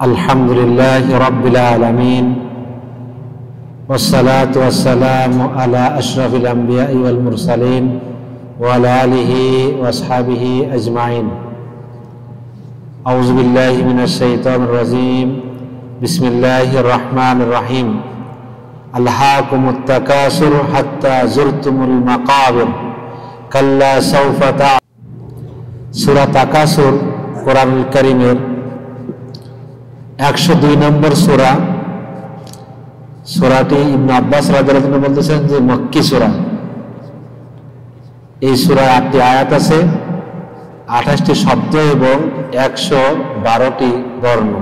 আলহামদুলিল্লাহি রাব্বিল আলামিন ওয়াসসালাতু ওয়াসসালামু আলা আশরাফিল আমবিয়াই ওয়াল মুরসালিন ওয়া আলা আলিহি ওয়া আসহাবিহি আজমাইন। আউযু বিল্লাহি মিনাশ শাইতানির রাজীম। বিসমিল্লাহির রহমানির রহিম। আলহাকুমুত তাকাসুর হাত্তা যুরতুমুল মাকাবির কাল্লা সাওফা সূরা তাকাসুর কোরআনুল কারীমের 102 নম্বর সূরা। সূরাটি ইবনে আব্বাস রাদিয়াল্লাহু আনহু বলতেছেন যে মক্কি সূরা। এই সূরায় 8টি আয়াত আছে, 28টি শব্দ এবং 112টি বর্ণ।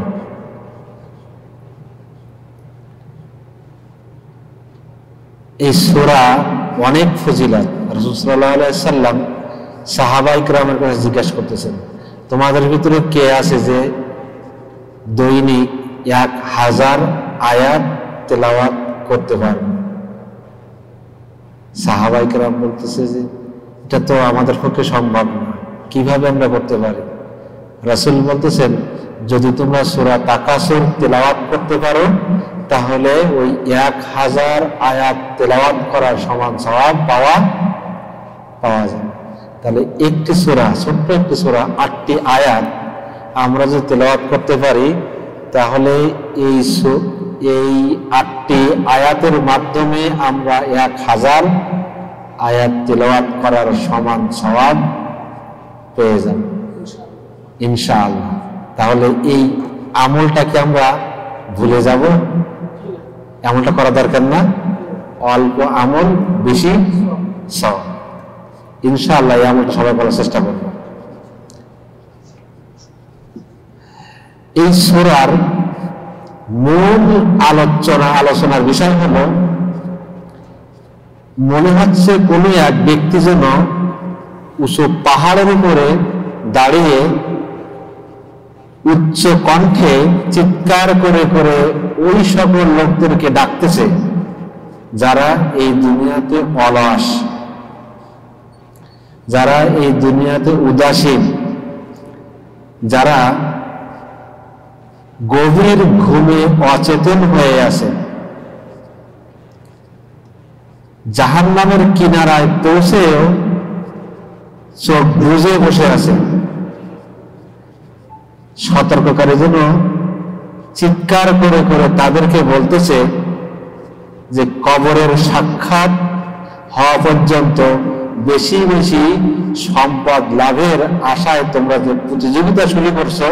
এই সূরা অনেক ফজিলত। রাসূল সাল্লাল্লাহু আলাইহি ওয়াসাল্লাম সাহাবায়ে কিরামের কাছে জিজ্ঞাসা করতেছেন, তোমাদের ভিতরে কে আছে যে দৈনিক 1000 আয়াত তেলাওয়াত করতে পারবে? সাহাবায়ে কেরাম বলতেছে যে এটা তো আমাদের পক্ষে সম্ভব না, কিভাবে আমরা করতে পারি? রাসূল বলতেছেন, যদি তোমরা সূরা তাকাসুর তেলাওয়াত করতে পারো তাহলে ওই 1000 আয়াত তেলাওয়াত করার সমান সওয়াব পাওয়া যাবে। তাহলে একটি সূরা, ছোট্ট একটি সূরা, 8টি আয়াত আমরা যদি তেলাওয়াত করতে পারি তাহলে এই 8টি আয়াতের মাধ্যমে আমরা 1000 আয়াত তেলাওয়াত করার সমান সওয়াব পেয়ে যাব ইনশাআল্লাহ। তাহলে এই আমলটাকে আমরা ভুলে যাব? আমলটা করা দরকার না। অল্প আমল বেশি সওয়াব ইনশাআল্লাহ। এই আমলটা সবাই করার চেষ্টা করব। এই সূরার মূল আলোচনার বিষয় হলো, মনে হচ্ছে কোন এক ব্যক্তি যেন উঁচু পাহাড়ের উপরে দাঁড়িয়ে উচ্চ কণ্ঠে চিৎকার করে করে ওই সকল লোকদেরকে ডাকতেছে যারা এই দুনিয়াতে অলস, যারা এই দুনিয়াতে উদাসীন, যারা গভীর ঘুমে অচেতন হয়ে আছে, জাহান্নামের কিনারায় পৌঁছেও চোখ বুজে বসে আছে। সতর্ককারী যেন চিৎকার করে করে তাদেরকে বলতেছে যে কবরের সাক্ষাৎ হওয়া পর্যন্ত বেশি বেশি সম্পদ লাভের আশায় তোমরা যে প্রতিযোগিতা শুরু করছো,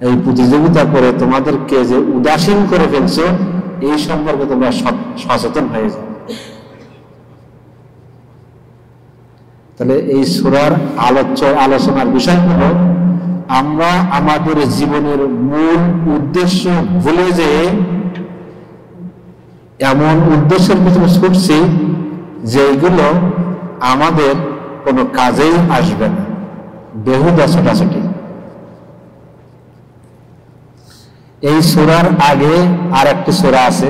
এই প্রতিযোগিতা করে তোমাদেরকে যে উদাসীন করে ফেলছো, এই সম্পর্কে তোমরা সচেতন হয়ে যাও। তাহলে এই সূরার আলোচনার বিষয় হলো, আমরা আমাদের জীবনের মূল উদ্দেশ্য ভুলে যে এমন উদ্দেশ্যের পিছনে ছুটছি যেগুলো আমাদের কোনো কাজেই আসবে না, বেহুদা ছোটাছুটি। এই সূরার আগে আর একটি সূরা আছে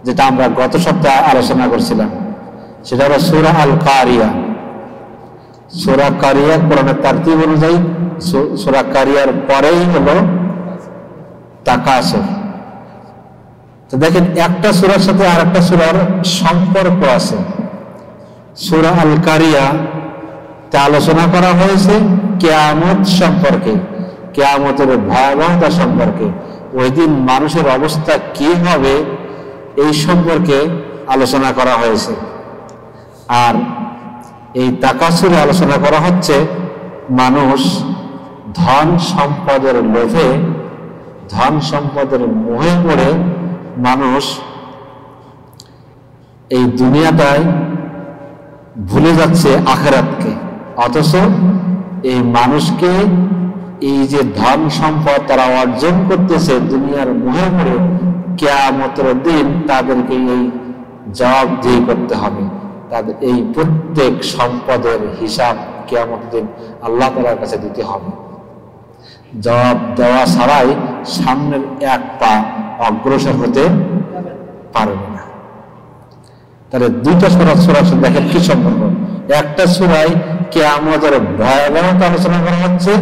যেটা আমরা গত সপ্তাহে আলোচনা করছিলাম, সেটা হলো সূরা আল কারিয়া। সূরা কারিয়া কোরআনের তারতিব অনুযায়ী সূরা কারিয়ার পরেই হলো তাকাসুর। তো দেখেন, একটা সূরার সাথে আর একটা সূরার সম্পর্ক আছে। সূরা আল কারিয়া তে আলোচনা করা হয়েছে কিয়ামত সম্পর্কে, কিয়ামতের ভয়াবহতা সম্পর্কে, ওই দিন মানুষের অবস্থা কি হবে এই সম্পর্কে আলোচনা করা হয়েছে। আর এই তাকাসুরে আলোচনা করা হচ্ছে মানুষ ধন সম্পদের লোভে, ধন সম্পদের মোহে পড়ে মানুষ এই দুনিয়াটায় ভুলে যাচ্ছে আখিরাতকে। অথচ এই মানুষকে এই যে ধন সম্পদ তারা অর্জন করতেছে দুনিয়ার মোহে পড়ে, কিয়ামতের দিন তাদেরকে এই জবাবদিহি করতে হবে। তাদের এই প্রত্যেক সম্পদের হিসাব কিয়ামতের দিন আল্লাহ তাআলার কাছে দিতে হবে। জবাব দেওয়া ছাড়াই সামনের এক পা অগ্রসর হতে পারবে না। তাহলে দুইটা সূরার সাথে দেখেন কি সম্পর্ক। একটা সূরায় কিয়ামতের ভয়াবহতা আলোচনা করা হচ্ছে,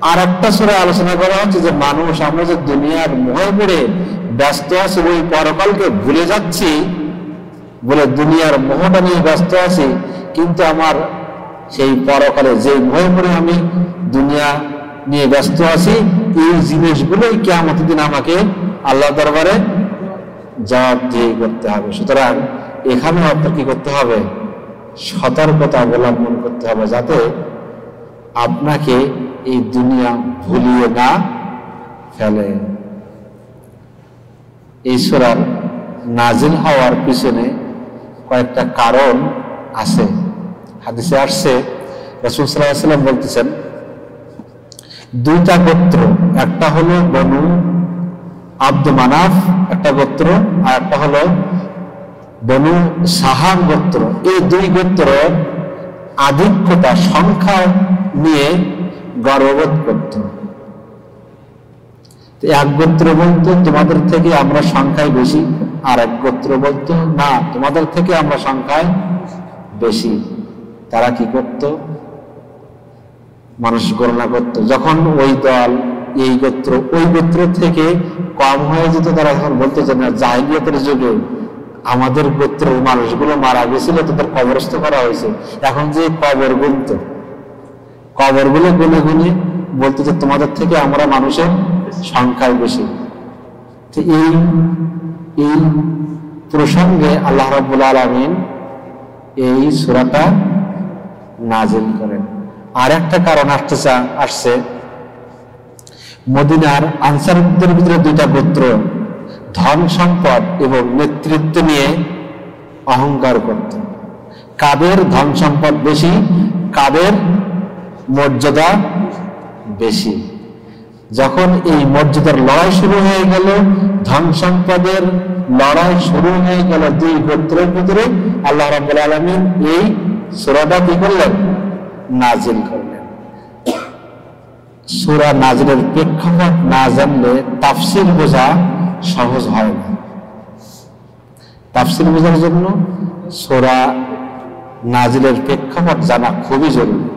আর একটা সূরায় আলোচনা করা হচ্ছে যে মানুষ, আমরা যে দুনিয়ার মোহে পড়ে ব্যস্ত আছি, ওই পরকালকে ভুলে যাচ্ছি বলে দুনিয়ার মোহটা নিয়ে ব্যস্ত আছি, কিন্তু আমার সেই পরকালে যে মোহে পড়ে আমি দুনিয়া নিয়ে ব্যস্ত আছি, এই জিনিসগুলোই কিয়ামতের দিন আমাকে আল্লাহ দরবারে জবাবদিহি করতে হবে। সুতরাং এখানে আপনার কি করতে হবে? সতর্কতা অবলম্বন করতে হবে, যাতে আপনাকে এই দুনিয়া ভুলিয়ে না ফেলে। এই সূরার নাজিল হওয়ার পিছনে কয়েকটা কারণ আছে। হাদিসে আসছে, রাসূল সাল্লাল্লাহু আলাইহি ওয়াসাল্লাম বলতেছেন, দুইটা গোত্র, একটা হলো বনু আব্দ মানাফ একটা গোত্র, আর একটা হলো বনু সাহাব গোত্র। এই দুই গোত্র আধিক্যতা সংখ্যা নিয়ে গর্ববোধ করত। এক গোত্র বলতো তোমাদের থেকে আমরা সংখ্যায় বেশি, আর এক গোত্র বলতো না তোমাদের থেকে আমরা সংখ্যায় বেশি। তারা কি করত? মানুষ গণনা করত। যখন ওই দল, এই গোত্র ওই গোত্র থেকে কম হয়ে যেত, তারা এখন বলতো যে না, জাহিলিয়াতের যুগে আমাদের গোত্রের মানুষগুলো মারা গেছিল, তাদের কবরস্থ করা হয়েছে, এখন যে কবর গুনত, কবরগুলো গুনে গুনে বলতো যে তোমাদের থেকে আমরা মানুষের সংখ্যায় বেশি। তো এই প্রসঙ্গে আল্লাহ রাব্বুল আলামিন এই সূরাটা নাজিল করেন। আর একটা কারণ আসছে, মদিনার আনসারদের ভিতরে দুইটা গোত্র ধন সম্পদ এবং নেতৃত্ব নিয়ে অহংকার করত। কাদের ধন সম্পদ বেশি, কাদের মর্যাদা বেশি। যখন এই মর্যাদার লড়াই শুরু হয়ে গেল, ধন সম্পদের লড়াই শুরু হয়ে গেল দুই গোত্রের ভিতরে, আল্লাহ রাব্বুল আলামিন এই সূরাটা কি করলেন? নাজিল করলেন। সূরা নাজিলের প্রেক্ষাপট না জানলে তাফসীর বোঝা সহজ হয় না। তাফসীর বোঝার জন্য সূরা নাজিলের প্রেক্ষাপট জানা খুবই জরুরি।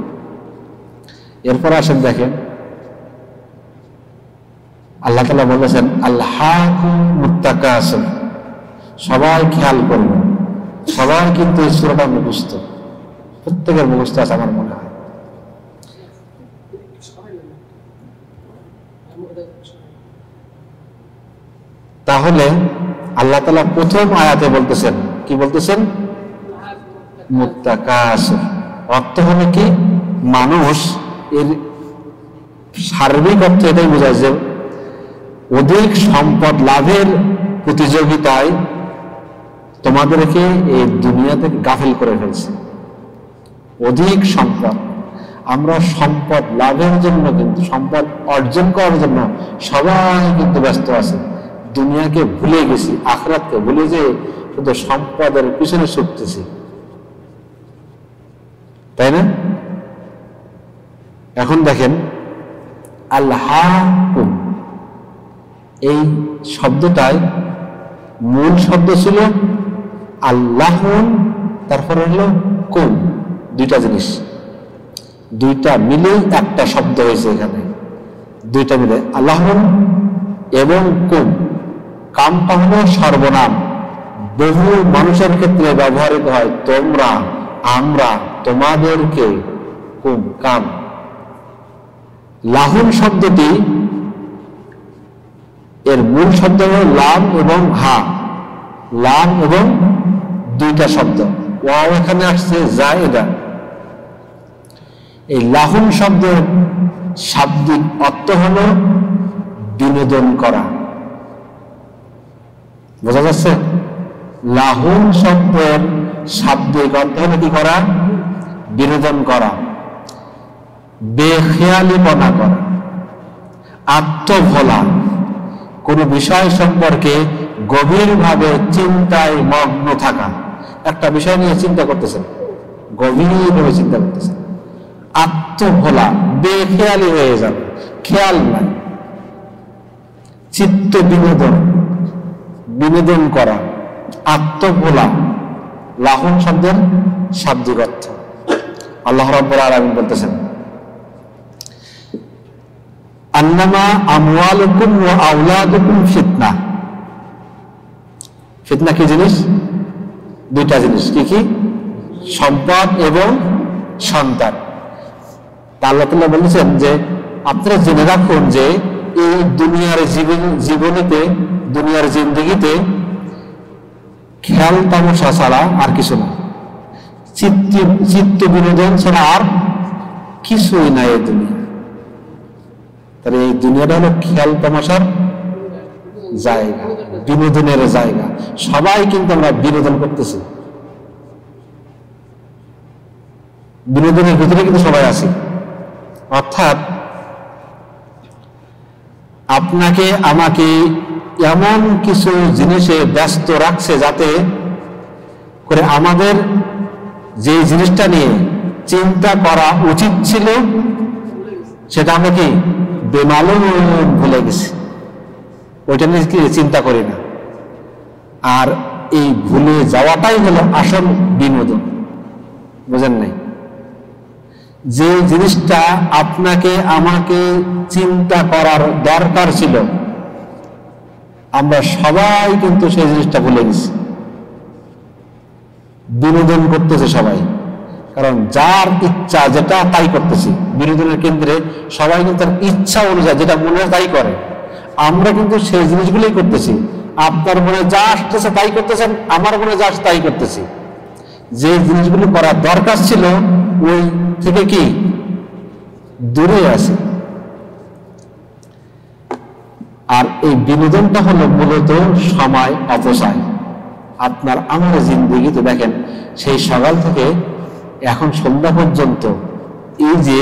এরপর আসেন, দেখেন আল্লাহ তাআলা বলেছেন আলহাকুমুত তাকাসুর। সবাই খেয়াল করবেন, সবাই কিন্তু এই সূরাটা মুখস্থ, প্রত্যেকের মুখস্থ আছে আমার মনে হয়। তাহলে আল্লাহ তাআলা প্রথম আয়াতে বলতেছেন, কি বলতেছেন? মুত্তাকাসির। অর্থ হলো কি? মানুষ, এর সার্বিক অর্থ এটাই বোঝায় যে অধিক সম্পদ লাভের প্রতিযোগিতায় তোমাদেরকে এই দুনিয়া থেকে গাফিল করে ফেলছে। অধিক সম্পদ, আমরা সম্পদ লাভের জন্য, কিন্তু সম্পদ অর্জন করার জন্য সবাই কিন্তু ব্যস্ত আছে। দুনিয়াকে ভুলে গেছি, আখিরাতকে ভুলে যে শুধু সম্পদের পিছনে ছুটতেছি, তাই না? এখন দেখেন আল্লাহকুম, এই শব্দটায় মূল শব্দ ছিল আল্লাহুন, তারপরে হলো কুম। দুইটা জিনিস, দুইটা মিলে একটা শব্দ হয়েছে এখানে। দুইটা মিলে আল্লাহুন এবং কুম। কামটা হলো সর্বনাম, বহু মানুষের ক্ষেত্রে ব্যবহৃত হয়। তোমরা, আমরা, তোমাদেরকে, কুম কাম। লাহুন শব্দটি এর মূল শব্দ হল লাম এবং হা। লাম এবং দুইটা শব্দ, ওয়াও এখানে আসছে জায়েদা। এই লাহুন শব্দের শাব্দিক অর্থ হল বিনোদন করা। বোঝা যাচ্ছে? লাহুন শব্দের শাব্দিক অর্থ হলো কি করা? বিনোদন করা, বেখেয়ালিপনা করা, আত্মভোলা, কোন বিষয় সম্পর্কে গভীরভাবে চিন্তায় মগ্ন থাকা। একটা বিষয় নিয়ে চিন্তা করতেছেন, গভীরভাবে চিন্তা করতেছেন, আত্মভোলা, বেখেয়ালি হয়ে যাবে, খেয়াল নাই। চিত্ত বিনোদন, বিনোদন করা, আত্মভোলা, লাহুন শব্দের শাব্দিক অর্থ। আল্লাহ রাব্বুল আলামিন বলতেছেন আন্নামা আমওয়ালুকুম ওয়া আওলাদুকুম ফিতনা। ফিতনা কি জিনিস? দুইটা জিনিস। কি কি? সম্পদ এবং সন্তান। আল্লাহ তাআলা বলেছেন যে আপনারা জেনে রাখুন যে এই দুনিয়ার জীবনীতে, দুনিয়ার জিন্দেগিতে খেয়াল তামাশা ছাড়া আর কিছু না, চিত্ত বিনোদন ছাড়া আর কিছুই নাই এই দুনিয়া। তাহলে এই দুনিয়াটা হলো খেয়াল তামাশার জায়গা, বিনোদনের জায়গা। সবাই কিন্তু আমরা বিনোদন করতেছি, বিনোদনের ভিতরে কিন্তু সবাই আছি। অর্থাৎ আপনাকে আমাকে এমন কিছু জিনিসে ব্যস্ত রাখছে যাতে করে আমাদের যে জিনিসটা নিয়ে চিন্তা করা উচিত ছিল সেটা আমরা কি বেমালুম ভুলে গেছি, ওইটা নিয়ে কি চিন্তা করি না। আর এই ভুলে যাওয়াটাই হলো আসল বিনোদন। বুঝেন নাই? যে জিনিসটা আপনাকে আমাকে চিন্তা করার দরকার ছিল, আমরা সবাই কিন্তু সেই জিনিসটা ভুলে গেছি। বিনোদন করতেছে সবাই, কারণ যার ইচ্ছা যেটা তাই করতেছি। বিনোদনের কেন্দ্রে সবাই কিন্তু তার ইচ্ছা অনুযায়ী যেটা মনে হয় তাই করে। আমরা কিন্তু সেই জিনিসগুলোই করতেছি। আপনার মনে যা আসতেছে তাই করতেছেন, আমার মনে যা আসছে তাই করতেছি। যে জিনিসগুলো করার দরকার ছিল ওই থেকে কি দূরে আছে। আর এই বিনোদনটা হলো মূলত সময় অপচয়। আপনার আমার জিন্দেগিতে দেখেন, সেই সকাল থেকে এখন সন্ধ্যা পর্যন্ত এই যে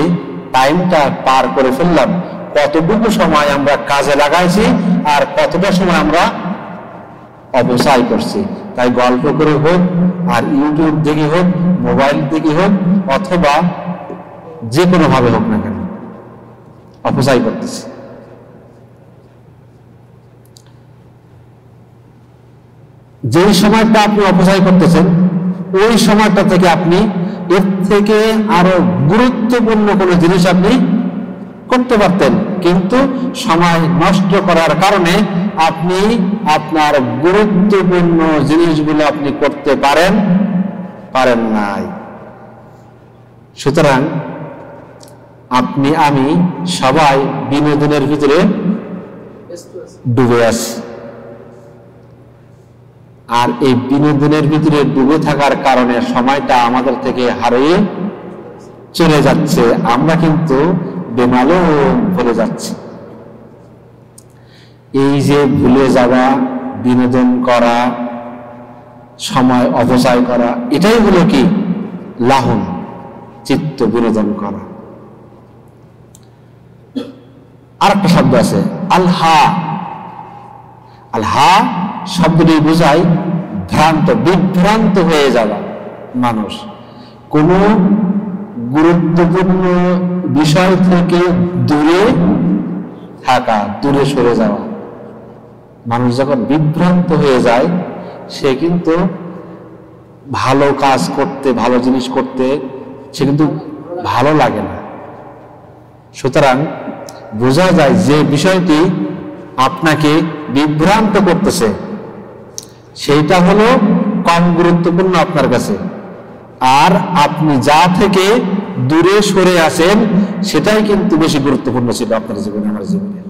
টাইমটা পার করে ফেললাম, কতটুকু সময় আমরা কাজে লাগাইছি আর কতটা সময় আমরা অপচয় করছি। তাই গল্প করে হোক, আর ইউটিউব দেখে হোক, মোবাইল দেখে হোক, অথবা যে কোনো ভাবে হোক না কেন, অপচয় করতেছি। যেই সময়টা আপনি অপচয় করতেছেন ওই সময়টা থেকে আপনি এর থেকে আরো গুরুত্বপূর্ণ কোনো জিনিস আপনি করতে পারতেন, কিন্তু সময় নষ্ট করার কারণে আপনি আপনার গুরুত্বপূর্ণ জিনিসগুলো আপনি করতে পারেন নাই। সুতরাং আপনি আমি সবাই বিনোদনের ভিতরে ডুবে আছি। আর এই বিনোদনের ভিতরে ডুবে থাকার কারণে সময়টা আমাদের থেকে হারিয়ে চলে যাচ্ছে। আমরা কিন্তু বেমালুম ভুলে যাচ্ছি। এই যে ভুলে যাওয়া, বিনোদন করা, সময় অপচয় করা, এটাই হলো কি লাহন, চিত্ত বিনোদন করা। আর একটা শব্দ আছে আলহা। আলহা শব্দটি বোঝায় ভ্রান্ত, বিভ্রান্ত হয়ে যাওয়া। মানুষ কোন গুরুত্বপূর্ণ বিষয় থেকে দূরে থাকা, দূরে সরে যাওয়া। মানুষ যখন বিভ্রান্ত হয়ে যায় সে কিন্তু ভালো কাজ করতে, ভালো জিনিস করতে সে কিন্তু ভালো লাগে না। সুতরাং বোঝা যায় যে বিষয়টি আপনাকে বিভ্রান্ত করতেছে সেইটা হলো কম গুরুত্বপূর্ণ আপনার কাছে, আর আপনি যা থেকে দূরে সরে আসেন সেটাই কিন্তু বেশি গুরুত্বপূর্ণ ছিল আপনার জীবনে, আমার জীবনে।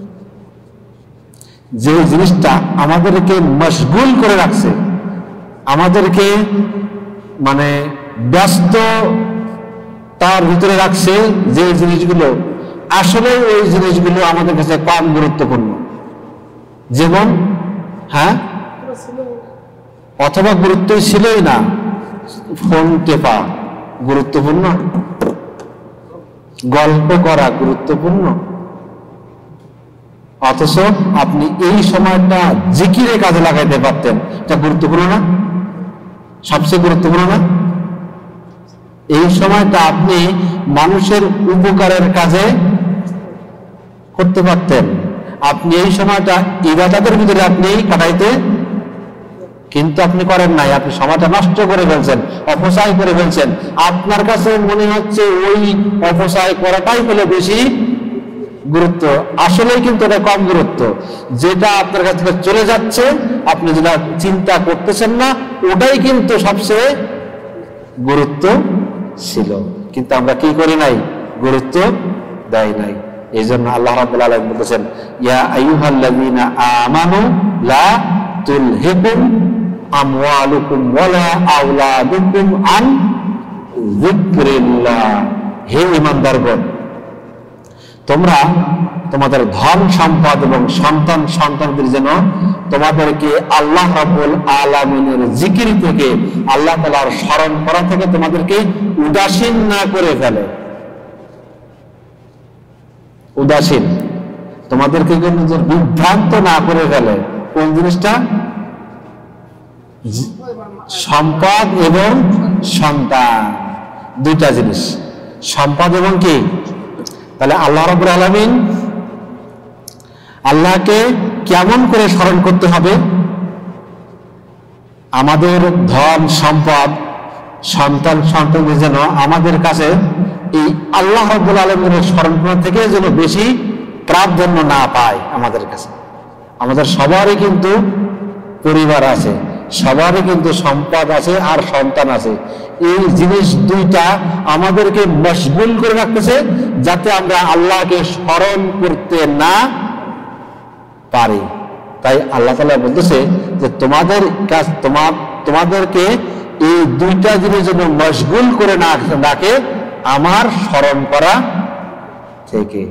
যে জিনিসটা আমাদেরকে মশগুল করে রাখছে, আমাদেরকে মানে ব্যস্ত তার ভিতরে রাখছে, যে জিনিসগুলো আসলে ওই জিনিসগুলো আমাদের কাছে কম গুরুত্বপূর্ণ। যেমন অথবা গুরুত্ব ছিলই না, ফোন টেপা গুরুত্বপূর্ণ, গল্প করা গুরুত্বপূর্ণ, অথচ আপনি এই সময়টা জিকিরে কাজে লাগাইতে পারতেন। এটা গুরুত্বপূর্ণ না? সবচেয়ে গুরুত্বপূর্ণ না? এই সময়টা আপনি মানুষের উপকারের কাজে করতে পারতেন। আপনি এই সময়টা ইবাদতের ভিতরে আপনি কাটাইতে, কিন্তু আপনি করেন নাই। আপনি সময়টা নষ্ট করে ফেলছেন, অপচয় করে ফেলছেন। আপনার কাছে মনে হচ্ছে ওই অপচয় করাটাই হলো বেশি গুরুত্ব, আসলেই কিন্তু এটা কম গুরুত্ব। যেটা আপনার কাছ থেকে চলে যাচ্ছে, আপনি যেটা চিন্তা করতেছেন না, ওটাই কিন্তু সবচেয়ে গুরুত্ব ছিল, কিন্তু আমরা কি করি নাই, গুরুত্ব দেয় নাই। এই জন্য আল্লাহ রাব্বুল আলামিন বলেছেন, ইয়া আইয়ুহাল্লাযীনা আমানু লা তুলহিকুম আমওয়ালুকুম ওয়ালা আওলাদুকুম আন যিকরিল্লাহ। হে ঈমানদারগণ, তোমরা তোমাদের ধন সম্পদ এবং সন্তান সন্তানদের যেন তোমাদেরকে আল্লাহ রাব্বুল আলামিনের জিকির থেকে, আল্লাহ তাআলার স্মরণ করা থেকে তোমাদেরকে উদাসীন না করে ফেলে। উদাসীন, তোমাদেরকে কিন্তু বিভ্রান্ত না করে ফেলে। কোন জিনিসটা? সম্পদ এবং সন্তান, দুইটা জিনিস, সম্পদ এবং কি। তাহলে আল্লাহ রাব্বুল আলামিন, আল্লাহকে কেমন করে স্মরণ করতে হবে? আমাদের ধন সম্পদ সন্তান সন্তানদের যেন আমাদের কাছে এই আল্লাহ রাব্বুল আলামিনের স্মরণ করা থেকে যেন বেশি প্রাধান্য না পায় আমাদের কাছে। আমাদের সবারই কিন্তু পরিবার আছে, সবারই কিন্তু সম্পদ আছে আর সন্তান আছে। এই জিনিস দুইটা আমাদেরকে মশগুল করে রাখতেছে, যাতে আমরা আল্লাহকে স্মরণ করতে না পারি। তাই আল্লাহ তাআলা বলতেছে যে তোমাদেরকে এই দুইটা জিনিস যেন মশগুল করে না রাখে আমার স্মরণ করা থেকে।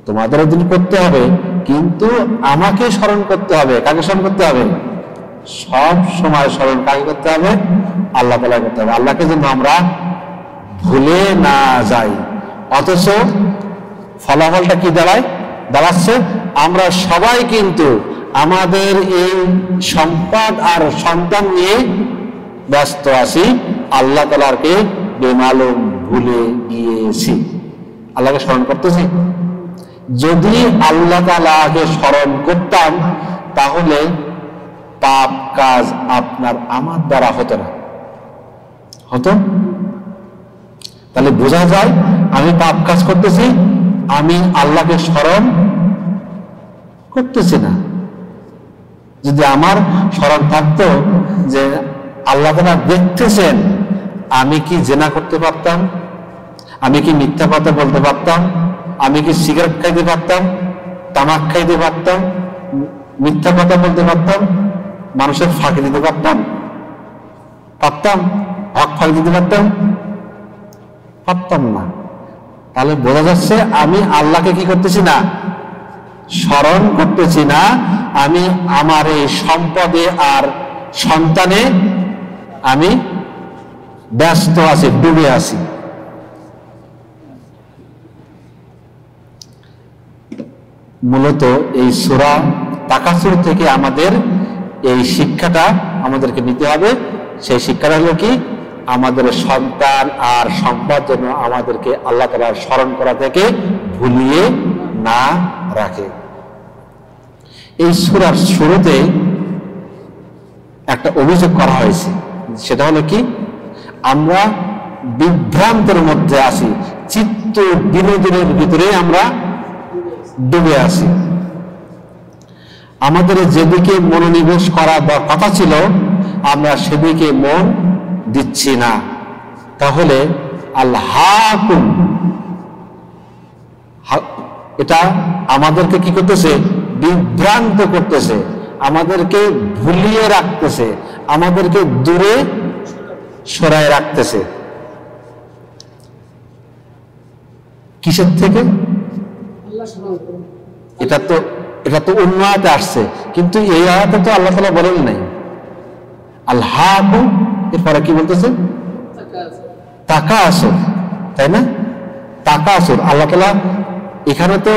তোমাদের দিন করতে হবে, কিন্তু আমাকে স্মরণ করতে হবে। কাকে স্মরণ করতে হবে? সব সময় স্মরণ কাকে করতে হবে? আল্লাহ তাআলা করতে হবে। আল্লাহকে যেন আমরা ভুলে না যাই। অথচ ফলাফলটা কি দাঁড়াচ্ছে? আমরা সবাই কিন্তু আমাদের এই সম্পদ আর সন্তান নিয়ে ব্যস্ত আছি, আল্লাহ তাআলাকে বেমালুম ভুলে গিয়েছি। আল্লাহকে স্মরণ করতেছি? যদি আল্লাহ তাআলাকে স্মরণ করতাম, তাহলে পাপ কাজ আপনার আমার দ্বারা হতো না, হতো? তাহলে বোঝা যায় আমি পাপ কাজ করতেছি, আমি আল্লাহকে স্মরণ করতেছি না। যদি আমার স্মরণ থাকতো যে আল্লাহ তাআলা দেখতেছেন, আমি কি জিনা করতে পারতাম, আমি কি মিথ্যা কথা বলতে পারতাম, আমি কি সিগারেট খাইতে পারতাম, তামাক খাইতে পারতাম, মিথ্যা কথা বলতে পারতাম, মানুষের ফাঁকি দিতে পারতাম, হক ফাঁকি দিতে পারতাম না। তাহলে বোঝা যাচ্ছে আমি আল্লাহকে কি করতেছি না, স্মরণ করতেছি না। আমি আমার এই সম্পদে আর সন্তানে আমি ব্যস্ত আছি, ডুবে আছি। মূলত এই সূরা তাকাসুর থেকে আমাদের এই শিক্ষাটা আমাদেরকে নিতে হবে। সেই শিক্ষাটা হলো কি, আমাদের সন্তান আর সম্পদ যেন আমাদেরকে আল্লাহ তাআলার স্মরণ করা থেকে ভুলিয়ে না রাখে। এই সূরার শুরুতে একটা অভিযোগ করা হয়েছে, সেটা হলো কি, আমরা বিভ্রান্তের মধ্যে আছি, চিত্ত বিনোদনের ভিতরে আমরা ডুবে আছি। আমাদের যেদিকে মনোনিবেশ করা বা কথা ছিল, আমরা সেদিকে মন দিচ্ছি না। তাহলে আল্লাহকুম, এটা আমাদেরকে কি করতেছে, বিভ্রান্ত করতেছে, আমাদেরকে ভুলিয়ে রাখতেছে, আমাদেরকে দূরে সরায় রাখতেছে। কিসের থেকে? এটা তো অন্য আয়াতে আসছে, কিন্তু এই আয়াতে তো আল্লাহ তাআলা বলেন নাই আল্লাহকুম। এরপরে কি বলতেছে? তাকাসুর, তাই না? তাকাসুর। আল্লাহ তাআলা এখানে তো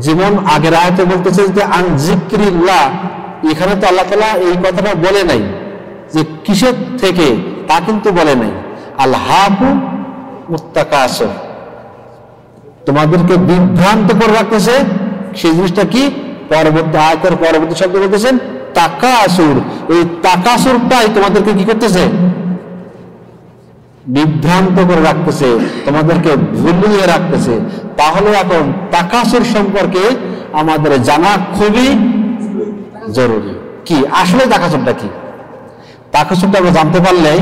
যেমন আগের আয়াতে বলতেছে যে আন যিকরিল্লাহ, এখানে তো আল্লাহ তাআলা এই কথাটা বলে নাই যে কিসের থেকে, তা কিন্তু বলে নাই। আল্লাহকুম মুত্তাকাসুর, তোমাদেরকে বিভ্রান্ত করে রাখতেছে। সেই জিনিসটা কি? পরবর্তী আয়াতের পরবর্তী শব্দ বলতেছেন তাকাসুর। এই তাকাসুরটাই তোমাদেরকে কি করতেছে? বিভ্রান্ত করে রাখতেছে, তোমাদেরকে ভুলিয়ে রাখতেছে। তাহলে এখন তাকাসুর সম্পর্কে আমাদের জানা খুবই জরুরি। কি আসলে তাকাসুরটা কি? তাকাসুরটা আমরা জানতে পারলে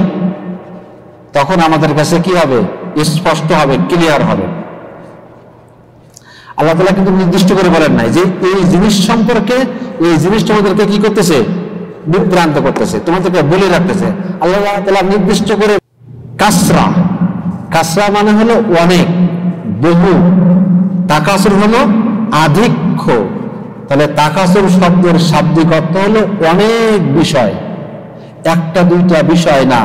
তখন আমাদের কাছে কি হবে? স্পষ্ট হবে, ক্লিয়ার হবে। আল্লাহ তাআলা কিন্তু নির্দিষ্ট করে বলেন নাই যে এই জিনিস সম্পর্কে, এই জিনিসটা আমাদেরকে কি করতেছে? বিভ্রান্ত করতেছে, তোমাদেরকে বলে রাখতেছে। আল্লাহ তাআলা নির্দিষ্ট করে কাসরা, কাসরা মানে হলো অনেক, বহু, তাকাসুর হলো আধিক্য। তাহলে তাকাসুর শব্দের শাব্দিক অর্থ হলো অনেক বিষয়, একটা দুইটা বিষয় না।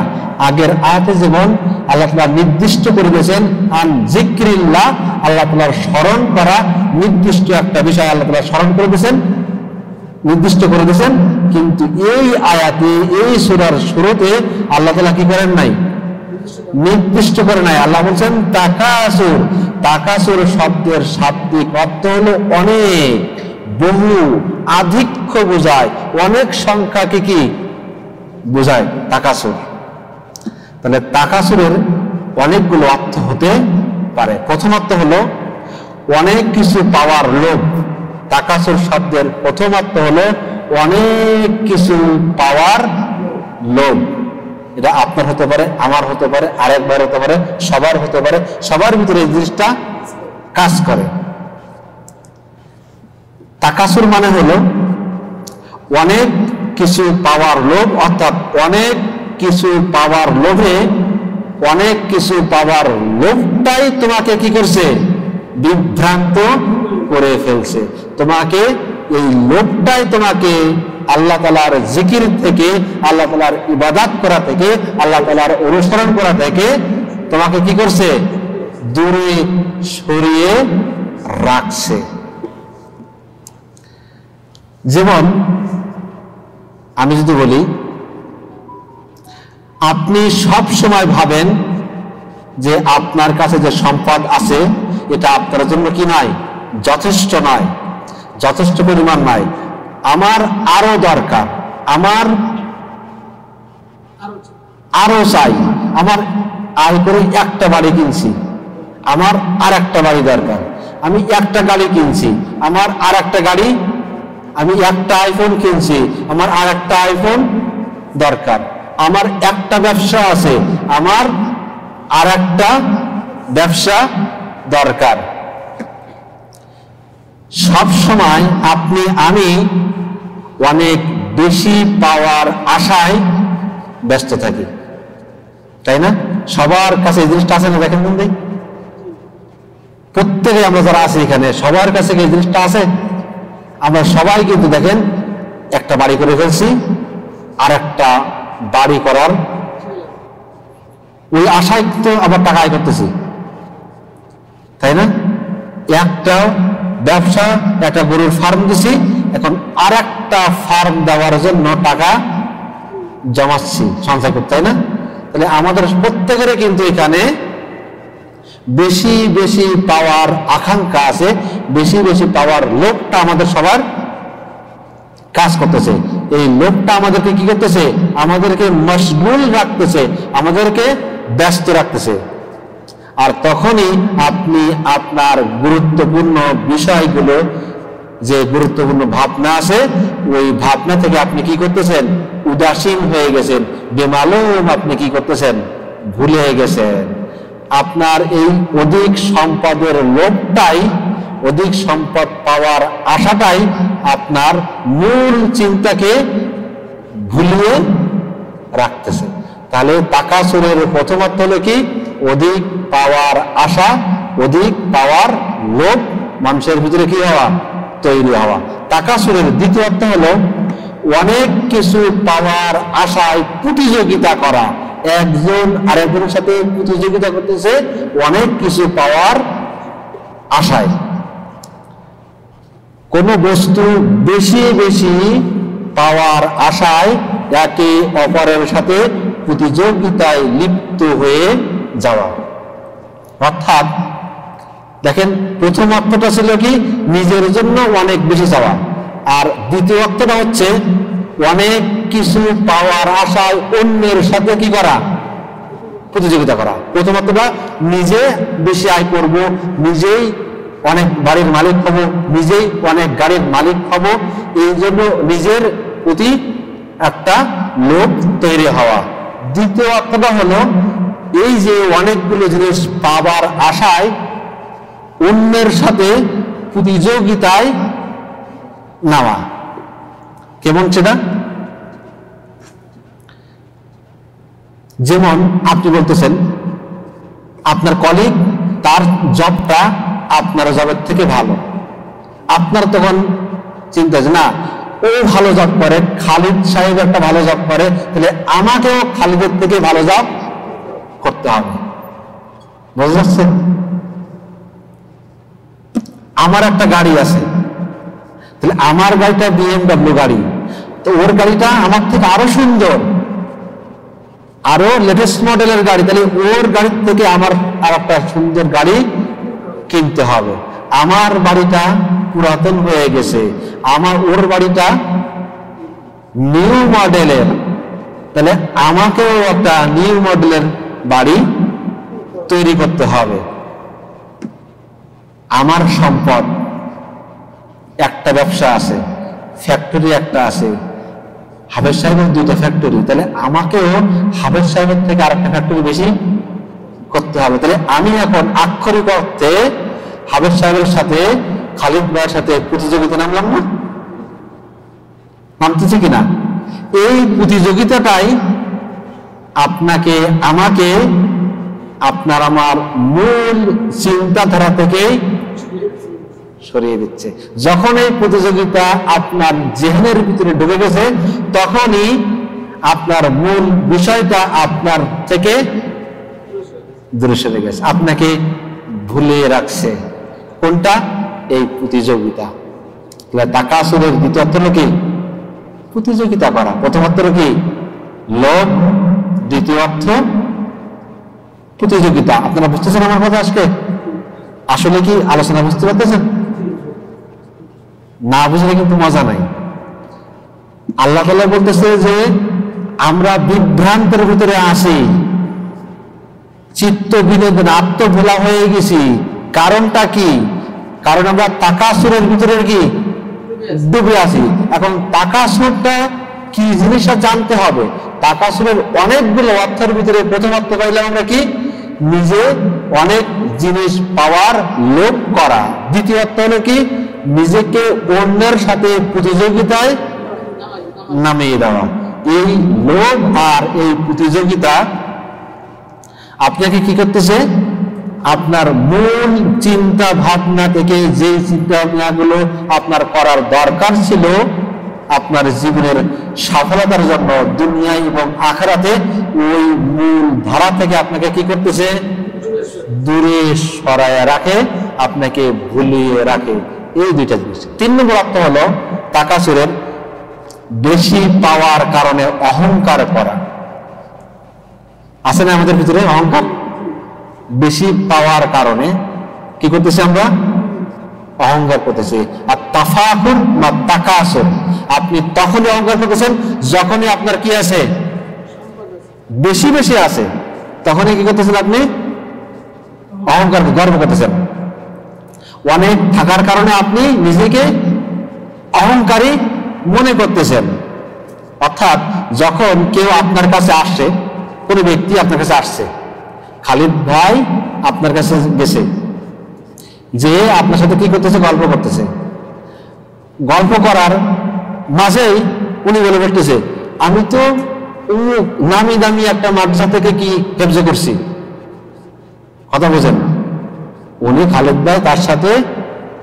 আগের আয়াতে যেমন আল্লাহ তাআলা নির্দিষ্ট করে দিয়েছেন আন যিকরিল্লাহ, আল্লাহ তাআলার স্মরণ করা, নির্দিষ্ট একটা বিষয় আল্লাহ তাআলা স্মরণ করে দিয়েছেন, নির্দিষ্ট করে দিয়েছেন। কিন্তু এই আয়াতে, এই সূরার শুরুতে আল্লাহ তাআলা কি করেন নাই? নির্দিষ্ট করে নাই। আল্লাহ বলছেন তাকাসুর। তাকাসুর শব্দের শাব্দিক অর্থ হলো অনেক, বহু, আধিক্য বোঝায়, অনেক সংখ্যাকে কি বোঝায় তাকাসুর। তাহলে তাকাসুরের অনেকগুলো অর্থ হতে পারে। প্রথম অর্থ হলো অনেক কিছু পাওয়ার লোভ। তাকাসুর শব্দের প্রথম অর্থ হলো অনেক কিছু পাওয়ার লোভ। এটা আপনার হতে পারে, আমার হতে পারে, আরেকবার হতে পারে, সবার হতে পারে, সবার ভিতরে এই জিনিসটা কাজ করে। তাকাসুর মানে হলো অনেক কিছু পাওয়ার লোভ, অর্থাৎ অনেক কিছু পাওয়ার লোভে, অনেক কিছু পাওয়ার লোভটাই তোমাকে কি করছে? বিভ্রান্ত করে ফেলছে। তোমাকে এই লোভটাই তোমাকে আল্লাহ তাআলার জিকির থেকে, আল্লাহ তাআলার ইবাদত করা থেকে, আল্লাহ তাআলার অনুসরণ করা থেকে তোমাকে কি করছে? দূরে সরিয়ে রাখছে। যেমন আমি যদি বলি, আপনি সব সময় ভাবেন যে আপনার কাছে যে সম্পদ আছে এটা আপনার জন্য কি নয়? যথেষ্ট নয়, যথেষ্ট পরিমাণ নয়, আমার আরো দরকার, আমার আরো চাই। আমার আয় করে একটা বাড়ি কিনছি, আমার আর একটা বাড়ি দরকার। আমি একটা গাড়ি কিনছি, আমার আর একটা গাড়ি, আমি একটা আইফোন কিনছি, আমার আর একটা আইফোন দরকার। আমার একটা ব্যবসা আছে, আমার আর একটা ব্যবসা দরকার। সব সময় আপনি আমি অনেক বেশি পাওয়ার আশায় ব্যস্ত থাকি, তাই না? সবার কাছে এই জিনিসটা আছে না? দেখেন বন্ধু, প্রত্যেকে আমরা যারা আছি এখানে সবার কাছে এই জিনিসটা আছে। আমরা সবাই কিন্তু দেখেন একটা বাড়ি করে ফেলছি, আর একটা বাড়ি করার ওই আশায় তো আবার টাকা আয় করতেছি, তাই না? একটা ব্যবসা, একটা গরুর ফার্ম দিছি, এখন আর একটা ফার্ম দেওয়ার জন্য টাকা জমাচ্ছি, সঞ্চয় করতে, তাই না? তাহলে আমাদের প্রত্যেকের কিন্তু এখানে বেশি বেশি পাওয়ার আকাঙ্ক্ষা আছে, বেশি বেশি পাওয়ার লোভটা আমাদের সবার কাজ করতেছে। এই লোভটা আমাদেরকে কি করতেছে? আমাদেরকে মশগুল রাখতেছে, আমাদেরকে ব্যস্ত রাখতেছে। আর তখনই আপনি আপনার গুরুত্বপূর্ণ বিষয়গুলো, যে গুরুত্বপূর্ণ ভাবনা আছে, ওই ভাবনা থেকে আপনি কি করতেছেন? উদাসীন হয়ে গেছেন, বেমালুম আপনি কি করতেছেন? ভুলে গেছেন। আপনার এই অধিক সম্পদের লোভটাই, অধিক সম্পদ পাওয়ার আশাটাই আপনার মূল চিন্তাকে ভুলিয়ে রাখতেছে। তাহলে তাকাসুরের প্রথম অর্থ হলো কি? অধিক পাওয়ার আশা, অধিক পাওয়ার লোভ মানুষের ভিতরে কি হওয়া? তৈরি হওয়া। তাকাসুরের দ্বিতীয় অর্থ হলো অনেক কিছু পাওয়ার আশায় প্রতিযোগিতা করা। একজন আরেকজনের সাথে প্রতিযোগিতা করতেছে অনেক কিছু পাওয়ার আশায়। কোন বস্তু বেশি বেশি পাওয়ার আশায় একে অপরের সাথে প্রতিযোগিতায় লিপ্ত হয়ে যাওয়া। অর্থাৎ দেখেন, প্রথম অর্থটা ছিল কি? নিজের জন্য অনেক বেশি চাওয়া। আর দ্বিতীয় অর্থটা হচ্ছে অনেক কিছু পাওয়ার আশায় অন্যের সাথে কি করা? প্রতিযোগিতা করা। প্রথমতটা নিজে বেশি আয় করব, নিজেই অনেক বাড়ির মালিক হব, নিজেই অনেক গাড়ির মালিক হব, এই জন্য নিজের প্রতি একটা লোভ তৈরি হওয়া। দ্বিতীয় অর্থটা হলো এই যে অনেকগুলো জিনিস পাবার আশায় অন্যের সাথে প্রতিযোগিতায় নামা। কেমন সেটা? যেমন আপনি বলতেছেন আপনার কলিগ তার জবটা আপনার জবের থেকে ভালো, আপনার তখন চিন্তা যে না ও ভালো জব করে, খালিদ সাহেব একটা ভালো জব করে, তাহলে আমাকেও খালিদের থেকে ভালো জব করতে হবে। বুঝতে পারছেন? আমার একটা গাড়ি আছে, তাহলে আমার গাড়িটা BMW গাড়ি, তো ওর গাড়িটা আমার থেকে আরো সুন্দর, আরো লেটেস্ট মডেলের গাড়ি, তাহলে ওর গাড়ির থেকে আমার আর একটা সুন্দর গাড়ি কিনতে হবে। আমার বাড়িটা পুরাতন হয়ে গেছে, ওর বাড়িটা নিউ মডেলের, তাহলে আমাকেও একটা নিউ মডেলের বাড়ি তৈরি করতে হবে। আমার সম্পদ একটা ব্যবসা আছে, ফ্যাক্টরি একটা আছে, হাফেজ সাহেবের 2টা ফ্যাক্টরি, তাহলে আমাকেও হাফেজ সাহেবের থেকে আরেকটা ফ্যাক্টরি বেশি করতে হবে। তাহলে আমি এখন আক্ষরিক অর্থে হাফেজ সাহেবের সাথে খালিদ ভাইয়ের সাথে প্রতিযোগিতা নামলাম না? নামতেছে কিনা? এই প্রতিযোগিতাটাই আপনাকে আমাকে আপনার আমার মূল চিন্তাধারা থেকে সরিয়ে দিচ্ছে। যখন এই প্রতিযোগিতা আপনার জেহেনের ভিতরে ঢুকে গেছে, তখনই আপনার মূল বিষয়টা আপনার থেকে দূরে সরে গেছে, আপনাকে ভুলিয়ে রাখছে। কোনটা? এই প্রতিযোগিতা। তাকাসুরের দ্বিতীয় অর্থ হলো কি? প্রতিযোগিতা করা। প্রথম অর্থ হলো কি? লোভ, দ্বিতীয় অর্থ প্রতিযোগিতা। আপনারা বুঝতেছেন আমার কথা? আজকে আসলে কি আলোচনা বুঝতে পারতেছেন? না বুঝলে কিন্তু মজা নাই। আল্লাহ তাআলা বলতেছে যে আমরা বিভ্রান্তের ভিতরে আসি, চিত্ত বিনোদন, আত্মভোলা হয়ে গেছি। কারণটা কি? কারণ আমরা তাকাসুরের ভিতরে কি ডুবে আছি। এখন তাকাসুরটা কি জিনিসটা জানতে হবে। তাকাসুরের অনেকগুলো অর্থের ভিতরে প্রথম অর্থ পাইলাম আমরা কি? নিজে অনেক জিনিস পাওয়ার লোভ করা। দ্বিতীয় অর্থ হলো কি? নিজেকে অন্যের সাথে প্রতিযোগিতায় নামিয়ে দেওয়া। এই লোভ আর এই প্রতিযোগিতা আপনাকে কি করতেছে? আপনার মূল চিন্তা ভাবনা থেকে যে চিন্তা ভাবনাগুলো আপনার করার দরকার ছিল আপনার জীবনের সফলতার জন্য দুনিয়ায় এবং আখিরাতে, ওই মূল ধারা থেকে আপনাকে কি করতেছে? দূরে সরায় রাখে, আপনাকে ভুলিয়ে রাখে। এই দুইটা জিনিস। 3 নম্বর অর্থ হলো তাকাসুরের বেশি পাওয়ার কারণে অহংকার করা। আছে না আমাদের ভিতরে অহংকার? বেশি পাওয়ার কারণে কি করতেছি আমরা? অহংকার করতেছি। আর তাফাকুর বা তাকাসুর, আপনি তখনই অহংকার করতেছেন যখনই আপনার কি আছে? বেশি বেশি আছে, তখনই কি করতেছেন? আপনি অহংকার, গর্ব করতেছেন। অনেক থাকার কারণে আপনি নিজেকে অহংকারী মনে করতেছেন। অর্থাৎ যখন কেউ আপনার কাছে আসছে, কোন ব্যক্তি আপনার কাছে আসছে, খালিদ ভাই আপনার কাছে গেছে, যে আপনার সাথে কি করতেছে? গল্প করতেছে। গল্প করার মাঝেই উনি বলে বলতেছে, আমি তো নামি দামি একটা মাদ্রাসা থেকে কি হেফজ করছি। কথা বোঝেন? উনি খালিদ ভাই তার সাথে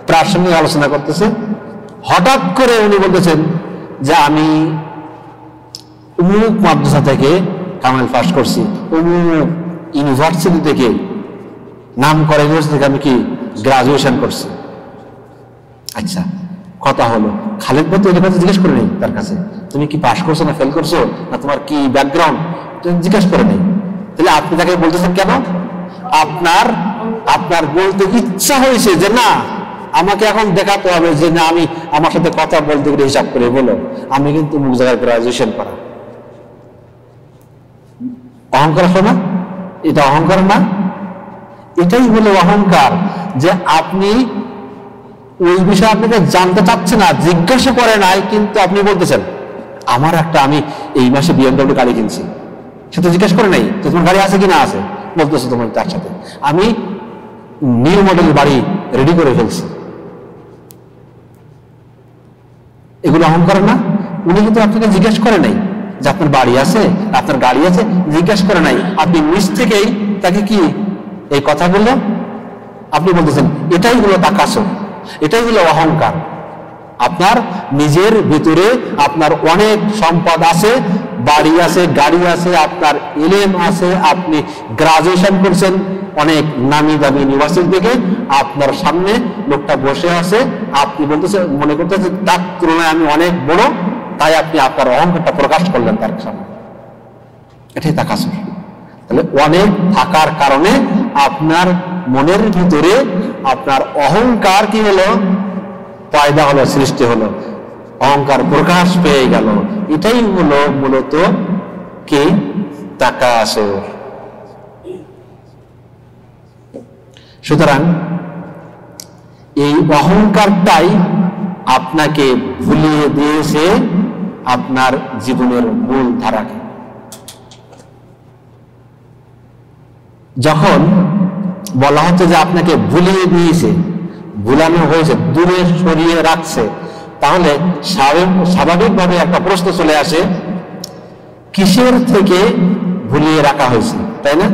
প্রাসঙ্গিক আলোচনা করতেছে। হঠাৎ করে উনি বলতেছেন যে আমি অমুক মাদ্রাসা থেকে কামাল পাস করছি, অমুক ইউনিভার্সিটি থেকে, নাম করা ইউনিভার্সিটি থেকে আমি কি গ্রাজুয়েশন করছি। আচ্ছা, কথা হলো খালিদ ভাই তো এই কথা জিজ্ঞেস করে নেই তার কাছে, তুমি কি পাস করছো না ফেল করছো, না তোমার কি ব্যাকগ্রাউন্ড, জিজ্ঞেস করে নেই। তাহলে আপনি তাকে বলতেছেন কেন? আপনার বলতে ইচ্ছা হয়েছে যে না, আমাকে এখন দেখাতে হবে যে না, আমি আমার সাথে কথা বলতে গেলে হিসাব করে বলো আমি কিন্তু অমুক জায়গায় গ্রাজুয়েশন করা। অহংকার হলো না? এটা অহংকার না? এটাই হলো অহংকার, যে আপনি ওই বিষয়ে আপনাকে জানতে চাচ্ছে না, জিজ্ঞাসা করে নাই, কিন্তু আপনি বলতেছেন আমি এই মাসে BMW গাড়ি কিনছি। সে তো জিজ্ঞাসা করে নাই যে তোমার গাড়ি আছে কি না আছে, বলতেছো তোমার তার সাথে আমি নিউ মডেল বাড়ি রেডি করে ফেলছি। এগুলো অহংকার না? উনি কিন্তু আপনাকে জিজ্ঞাসা করে নাই যে আপনার বাড়ি আছে, আপনার গাড়ি আছে, জিজ্ঞাসা করে নাই, আপনি নিজ থেকেই তাকে কি এই কথাগুলো আপনি বলতেছেন। এটাই হলো তাকাসুর, এটাই হলো অহংকার। আপনার নিজের ভিতরে আপনার অনেক সম্পদ আছে, বাড়ি আছে, গাড়ি আছে, আপনার ইলম আছে, আপনি গ্রাজুয়েশন করছেন অনেক নামি দামি ইউনিভার্সিটি থেকে, আপনার সামনে লোকটা বসে আছে, আপনি বলতেছেন, মনে করতেছেন তার তুলনায় আমি অনেক বড়, তাই আপনি আপনার অহংকারটা প্রকাশ করলেন তার সামনে। এটাই তাকাসুর। তাহলে অনেক থাকার কারণে আপনার মনের ভিতরে আপনার অহংকার কি হলো, পয়দা হলো, সৃষ্টি হলো, অহংকার প্রকাশ পেয়ে গেল। এটাই হলো মূলত কি তাকাসুর। সুতরাং এই অহংকারটাই আপনাকে ভুলিয়ে দিয়েছে আপনার জীবনের মূল ধারাকে। যখন বলা হচ্ছে যে আপনাকে ভুলিয়ে দিয়েছে, ভুলানো হয়েছে, দূরে সরিয়ে রাখছে, তাহলে স্বাভাবিকভাবে একটা প্রশ্ন চলে আসে, কিসের থেকে ভুলিয়ে রাখা হয়েছে, তাই না?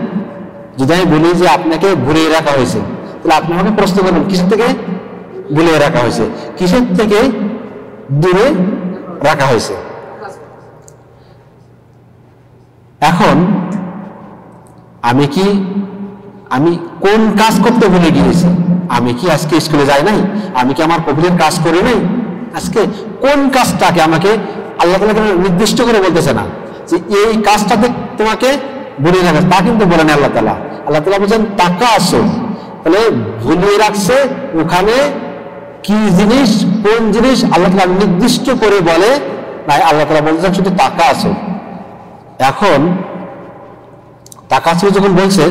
যদি আমি বলি যে আপনাকে ভুলিয়ে রাখা হয়েছে, তাহলে আপনি আমাকে প্রশ্ন করবেন কিসের থেকে ভুলিয়ে রাখা হয়েছে, কিসের থেকে দূরে রাখা হয়েছে। এখন আমি কোন কাজ করতে ভুলে গিয়েছি? আমি কি আজকে স্কুলে যাই নাই? আমি কি আমার কবিরের কাজ করি নাই? আজকে কোন কাজটাকে আমাকে আল্লাহ তাআলা নির্দিষ্ট করে বলতেছে না যে এই কাজটাতে তোমাকে ভুলিয়ে রাখা, তা কিন্তু বলেন আল্লাহ তাআলা। আল্লাহ তাআলা বলছেন তাকাসুর। তাহলে ভুলিয়ে রাখছে ওখানে কি জিনিস, কোন জিনিস আল্লাহ তাআলা নির্দিষ্ট করে বলে নাই, আল্লাহ তাআলা বলছেন শুধু তাকাসুর। এখন তাকাসুর যখন বলছে,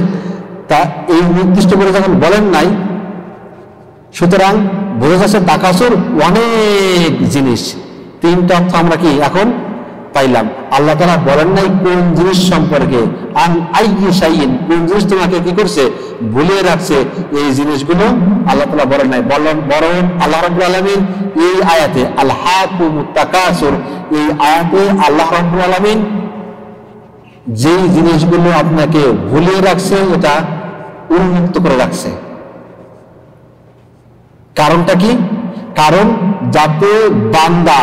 তা এই নির্দিষ্ট করে যখন বলেন নাই, সুতরাং বোঝা যাচ্ছে তাকাসুর অনেক জিনিস। তিনটা অর্থ আমরা কি এখন পাইলাম। আল্লাহ তাআলা বলেন নাই কোন জিনিস সম্পর্কে, আন আইয়ি শাইইন, কোন জিনিস তোমাকে কি করছে, ভুলিয়ে রাখছে, এই জিনিসগুলো আল্লাহ তাআলা বলেন নাই। বরং আল্লাহ রাব্বুল আলামিন এই আয়াতে আলহাকুমুত তাকাসুর, এই আয়াতে আল্লাহ রাব্বুল আলামিন যেই জিনিসগুলো আপনাকে ভুলিয়ে রাখছে এটা উন্মুক্ত করে রাখছে। কারণটা কি? কারণ যাতে বান্দা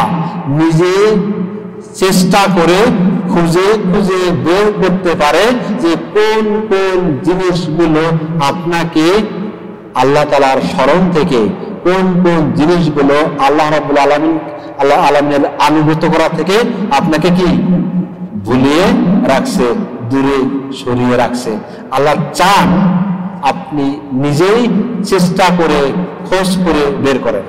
নিজে চেষ্টা করে খুঁজে খুঁজে বের করতে পারে যে কোন কোন জিনিসগুলো আপনাকে আল্লাহ তাআলার স্মরণ থেকে, কোন কোন জিনিসগুলো আল্লাহ রাব্বুল আলামিনের আনুগত্য করা থেকে আপনাকে কি ভুলিয়ে রাখছে, দূরে সরিয়ে রাখছে। আল্লাহ চান আপনি নিজেই চেষ্টা করে খোঁজ করে বের করেন।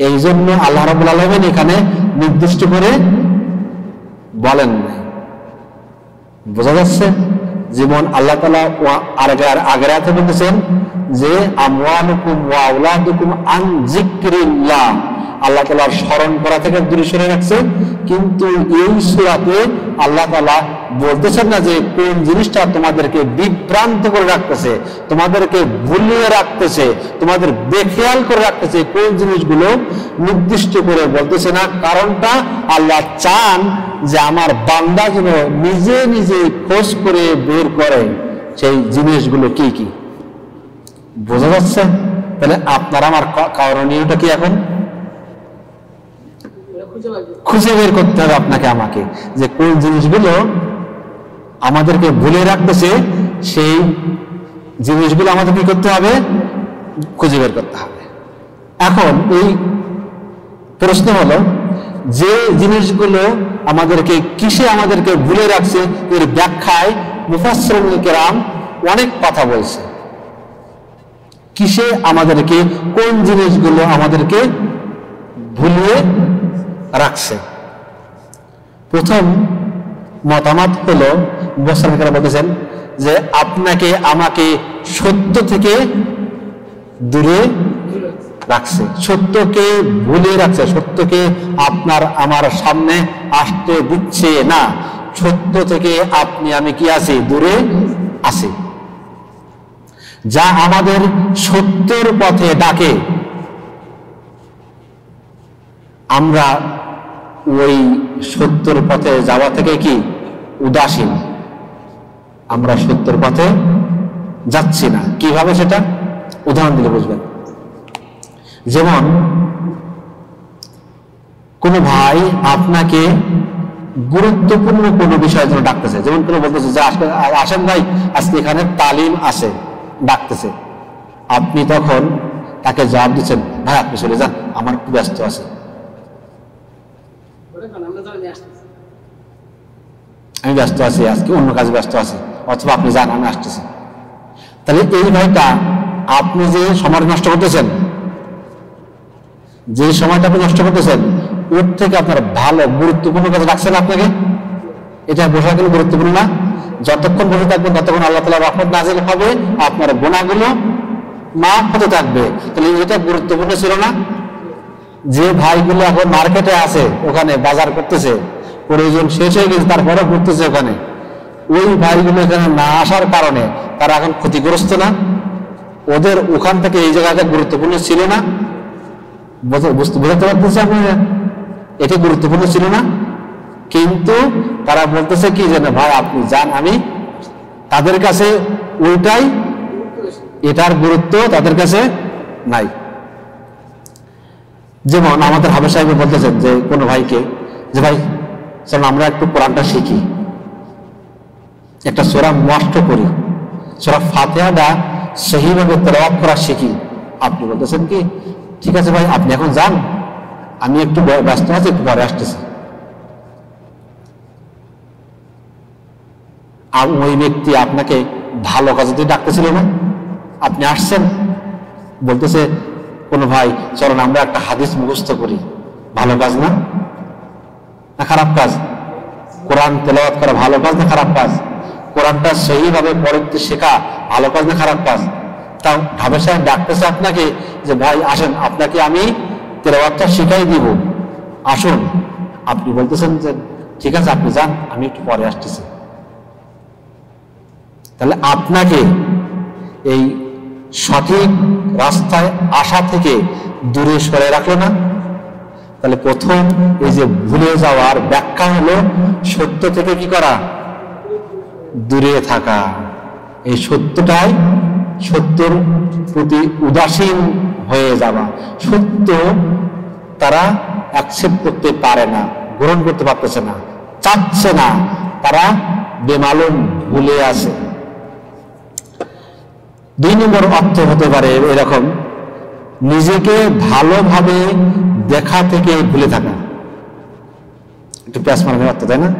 এই জন্য আল্লাহ রাব্বুল আলামিন এখানে নির্দিষ্ট করে বলেন নাই। বোঝা যাচ্ছে? যেমন আল্লাহ তাআলা আগের আয়াতে বলতেছেন যে আমওয়ালুকুম ওয়া আওলাদুকুম আন যিকরিল্লাহ, আল্লাহ তাআলার স্মরণ করা থেকে দূরে সরে রাখছে। কিন্তু এই সূরাতে আল্লাহ তাআলা বলতেছেন না যে কোন জিনিসটা তোমাদেরকে বিভ্রান্ত করে রাখতেছে, তোমাদেরকে ভুলিয়ে রাখতেছে, তোমাদের বেখেয়াল করে রাখতেছে, কোন জিনিসগুলো নির্দিষ্ট করে বলতেছে না। কারণটা আল্লাহ চান যে আমার বান্দা যেন নিজে নিজে খোঁজ করে বের করে সেই জিনিসগুলো কি কি। বোঝা যাচ্ছে? তাহলে আপনার আমার করণীয়টা কি? এখন খুঁজে বের করতে হবে আপনাকে আমাকে যে কোন জিনিসগুলো আমাদেরকে ভুলে রাখতেছে, সেই জিনিসগুলো আমাদের কি করতে হবে? খুঁজে বের করতে হবে। এখন এই প্রশ্ন হলো যে জিনিসগুলো আমাদেরকে কিসে আমাদেরকে ভুলে রাখছে, এর ব্যাখ্যায় মুফাসসিরুল কিরাম অনেক কথা বলছে। কিসে আমাদেরকে, কোন জিনিসগুলো আমাদেরকে ভুলিয়ে রাখছে? প্রথম মতামত হলো মুফাসসিরুল কিরাম বলতেছেন যে আপনাকে আমাকে সত্য থেকে দূরে রাখছে, সত্যকে ভুলে রাখছে, সত্যকে আপনার আমার সামনে আসতে দিচ্ছে না, সত্য থেকে আপনি আমি কি আছি, দূরে আছি। যা আমাদের সত্যের পথে ডাকে আমরা ওই সত্যের পথে যাওয়া থেকে কি উদাসীন, আমরা সত্যের পথে যাচ্ছি না। কিভাবে সেটা উদাহরণ দিলে বুঝবেন। যেমন কোন ভাই আপনাকে গুরুত্বপূর্ণ কোনো বিষয়ের জন্য ডাকতেছে, যেমন কোনো বলতেছে যে আসেন ভাই আজকে এখানে তালিম আছে, ডাকতেছে। আপনি তখন তাকে জবাব দিচ্ছেন, ভাই আপনি চলে যান, আমার একটু ব্যস্ত আছে, আমি ব্যস্ত আছি, আজকে অন্য কাজে ব্যস্ত আছি, অথবা আপনি যান আমি আসতেছি। তাহলে এই ভাইটা আপনি যে সময় নষ্ট করতেছেন, যে সময়টা আপনি নষ্ট করতেছেন, ওর থেকে আপনার ভালো গুরুত্বপূর্ণ কাজে ডাকছেন আপনাকে, এটা বসা গেলে গুরুত্বপূর্ণ না? যতক্ষণ বসে থাকবেন ততক্ষণ আল্লাহ তাআলার রহমত নাযিল হবে, আপনার গুনাহগুলো মাফ হতে থাকবে। তাহলে এটা গুরুত্বপূর্ণ ছিল না? যে ভাইগুলো এখন মার্কেটে আছে, ওখানে বাজার করতেছে, প্রয়োজন শেষ হয়ে গেছে তারপরে ঘুরতেছে ওখানে, ওই ভাইগুলো এখানে না আসার কারণে তারা এখন ক্ষতিগ্রস্ত না? ওদের ওখান থেকে এই জায়গাটা গুরুত্বপূর্ণ ছিল না? বুঝতে পারতেছে আপনারা? এটা গুরুত্বপূর্ণ ছিল না, কিন্তু তারা বলতেছে কি যেন ভাই আপনি যান, আমি, তাদের কাছে ওইটাই, এটার গুরুত্ব তাদের কাছে নাই। যেমন আমাদের হাফেজ সাহেব বলতেছেন যে কোনো ভাইকে, যে ভাই চলো আমরা একটু কোরআনটা শিখি, একটা সূরা মুখস্থ করি, সূরা ফাতিহাটা সহিভাবে তেলাওয়াত করা শিখি। আপনি বলতেছেন কি ঠিক আছে ভাই আপনি এখন যান, আমি একটু ব্যস্ত আছি, একটু পরে আসতেছি। আর ওই ব্যক্তি আপনাকে ভালো কাজে দিয়ে ডাকতেছিল না, আপনি আসছেন, বলতেছে কোনো ভাই চলেন আমরা একটা হাদিস মুখস্থ করি, ভালো কাজ না? না খারাপ কাজ? কোরআন তেলাওয়াত করা ভালো কাজ না খারাপ কাজ? কোরআনটা সহিভাবে পড়তে শেখা ভালো কাজ না খারাপ কাজ? তাও হাফেজ সাহেব ডাকতেছে আপনাকে যে ভাই আসেন, আপনাকে আমি তেলাওয়াতটা শিখাই দিব, আসুন। আপনি বলতেছেন যে ঠিক আছে আপনি যান, আমি একটু পরে আসতেছি। তাহলে আপনাকে এই সঠিক রাস্তায় আসা থেকে দূরে সরে রাখলো না? তাহলে প্রথম এই যে ভুলে যাওয়ার ব্যাখ্যা হলো সত্য থেকে কি করা, দূরে থাকা। এই সত্যটাই, সত্যের প্রতি উদাসীন হয়ে যাওয়া। সত্য তারা অ্যাকসেপ্ট করতে পারে না, গ্রহণ করতে পারতেছে না, চাচ্ছে না, তারা বেমালুম ভুলে আছে। 2 নম্বর অর্থ হতে পারে এরকম, নিজেকে ভালোভাবে দেখা থেকে ভুলে থাকা। একটু প্যাস মারানোর অর্থ, তাই না?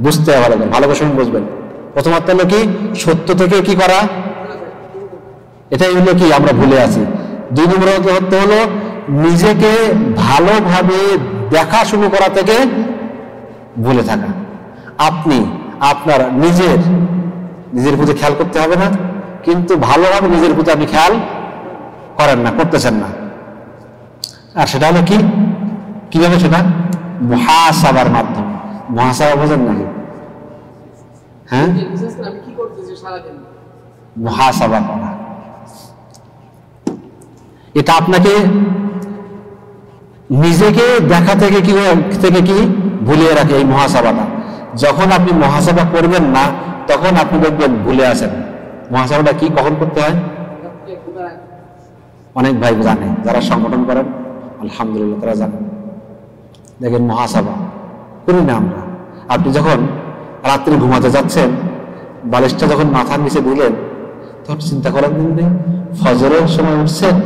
বুঝতে হবে, ভালো করে বুঝবেন। প্রথম অর্থ হলো কি, সত্য থেকে কি করা, এটাই হলো কি আমরা ভুলে আছি। 2 নম্বর অর্থ হলো নিজেকে ভালোভাবে দেখা শুরু করা থেকে ভুলে থাকা। আপনি আপনার নিজের প্রতি খেয়াল করতে হবে না, কিন্তু ভালোভাবে নিজের প্রতি আপনি খেয়াল করেন না, করতেছেন না। আর সেটা হলো কি, কিভাবে সেটা? মুহাসাবার মাধ্যমে। মুহাসাবা বোঝেন নাকি? হ্যাঁ, মুহাসাবা করা, এটা আপনাকে নিজেকে দেখা থেকে কি ভুলিয়ে রাখে। এই মুহাসাবাটা যখন আপনি মুহাসাবা করবেন না, তখন আপনি দেখবেন ভুলে আছেন। মুহাসাবাটা কি, কখন করতে হয়? অনেক ভাই জানে, যারা সংগঠন করেন আলহামদুলিল্লাহ তারা জানেন। দেখেন মুহাসাবা করি না আমরা। আপনি যখন রাত্রে ঘুমাতে যাচ্ছেন, বালিশটা যখন মাথার নিচে দিলেন, তখন চিন্তা করেন ফজরের সময় উঠছেন,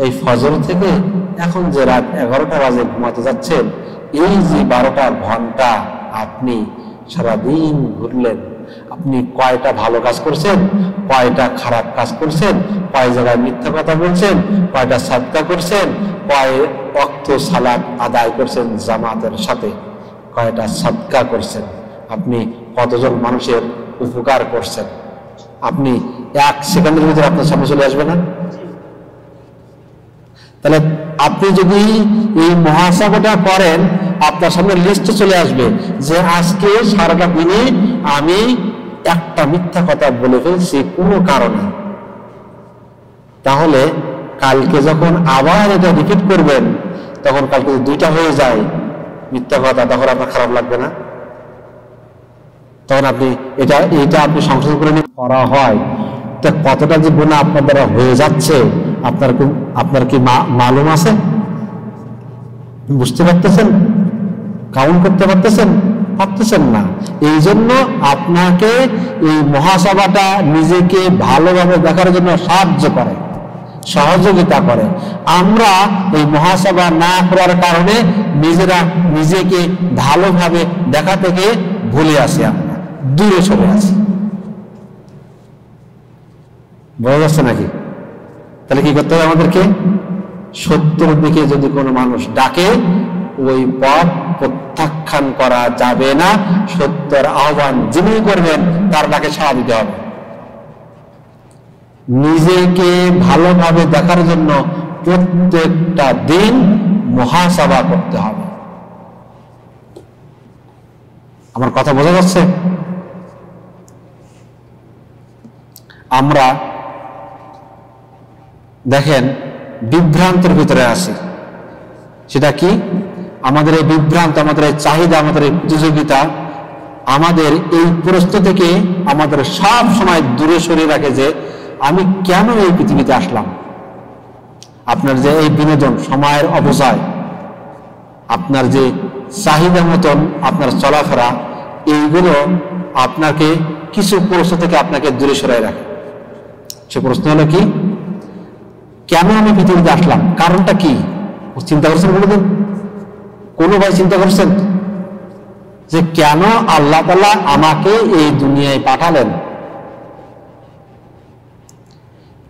এই ফজর থেকে এখন যে রাত 11টা বাজে ঘুমাতে যাচ্ছেন, এই যে 12টা ঘন্টা আপনি সারাদিন ঘুরলেন, আপনি কয়টা ভালো কাজ করছেন, কয়টা খারাপ কাজ করছেন, কয় জায়গায় মিথ্যা কথা বলছেন, কয়টা সাদকা করছেন, কয় ওয়াক্ত সালাত আদায় করছেন জামাতের সাথে, কয়টা সাদকা করছেন, আপনি কতজন মানুষের উপকার করছেন। আপনি 1 সেকেন্ডের ভিতরে আপনার সামনে চলে আসবে না? তাহলে আপনি যদি এই মুহাসাবাটা করেন, আপনার সামনে লিস্টে চলে আসবে যে আজকে সারাটা দিনে আমি একটা মিথ্যা কথা বলে ফেলছি কোনো কারণে। তাহলে কালকে যখন আবার এটা রিপিট করবেন, তখন কালকে 2টা হয়ে যায় মিথ্যা কথা, তখন আপনার খারাপ লাগবে না? তখন আপনি এটা আপনি সংশোধন করে করা হয়, তো কতটা যে গুনাহ আপনার দ্বারা হয়ে যাচ্ছে আপনার কি মালুম আছে? বুঝতে পারতেছেন? কাউন্ট করতে পারতেছেন না। এই জন্য আপনাকে এই মুহাসাবাটা নিজেকে ভালোভাবে দেখার জন্য সাহায্য করে, সহযোগিতা করে। আমরা এই মুহাসাবা না করার কারণে নিজেকে ভালোভাবে দেখা থেকে ভুলে আসি, আমরা দূরে সরে আসি। বোঝা যাচ্ছে নাকি? তাহলে কি করতে হবে আমাদেরকে? সত্যের দিকে যদি কোনো মানুষ ডাকে, ওই পথ প্রত্যাখ্যান করা যাবে না। সত্যের আহ্বান যিনি করবেন তার ডাকে সাড়া দিতে হবে। নিজেকে ভালোভাবে দেখার জন্য প্রত্যেকটা দিন মুহাসাবা করতে হবে। আমার কথা বোঝা যাচ্ছে? আমরা দেখেন বিভ্রান্তের ভিতরে আছি। সেটা কি? আমাদের এই বিভ্রান্ত, আমাদের এই চাহিদা, আমাদের এই প্রতিযোগিতা আমাদের এই প্রশ্ন থেকে আমাদের সব সময় দূরে সরিয়ে রাখে যে আমি কেন এই পৃথিবীতে আসলাম। আপনার যে এই বিনোদন, সময়ের অপচয়, আপনার যে চাহিদা মতন আপনার চলাফেরা, এইগুলো আপনাকে কিছু প্রশ্ন থেকে আপনাকে দূরে সরাই রাখে। সে প্রশ্ন হলো কি? কেন আমি পৃথিবীতে আসলাম? কারণটা কি? চিন্তা করছেন? বলে দিন। কোনো ভাই চিন্তা করছেন যে কেন আল্লাহ তাআলা আমাকে এই দুনিয়ায় পাঠালেন?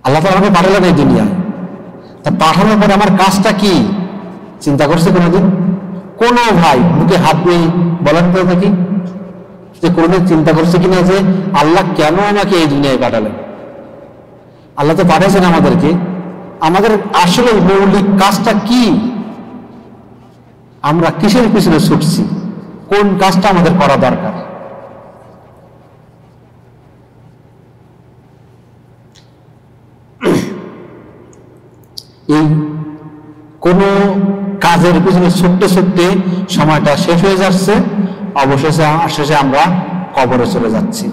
আল্লাহ তাআলা আমাকে পাঠালেন এই দুনিয়ায়, তা পাঠানোর পরে আমার কাজটা কি? চিন্তা করছে কোনোদিন? কোনো ভাই মুখে হাত দিয়ে বলেন তো দেখি যে কোনোদিন চিন্তা করছে কিনা যে আল্লাহ কেন আমাকে এই দুনিয়ায় পাঠালেন? আল্লাহ তো পাঠিয়েছেন আমাদেরকে, আমাদের আসলে মৌলিক কাজটা কি? আমরা কিসের পিছনে ছুটছি? কোন কাজটা আমাদের করা দরকার? এই কোন কাজের পিছনে ছুটতে ছুটতে সময়টা শেষ হয়ে যাচ্ছে, অবশেষে আমরা কবরে চলে যাচ্ছি,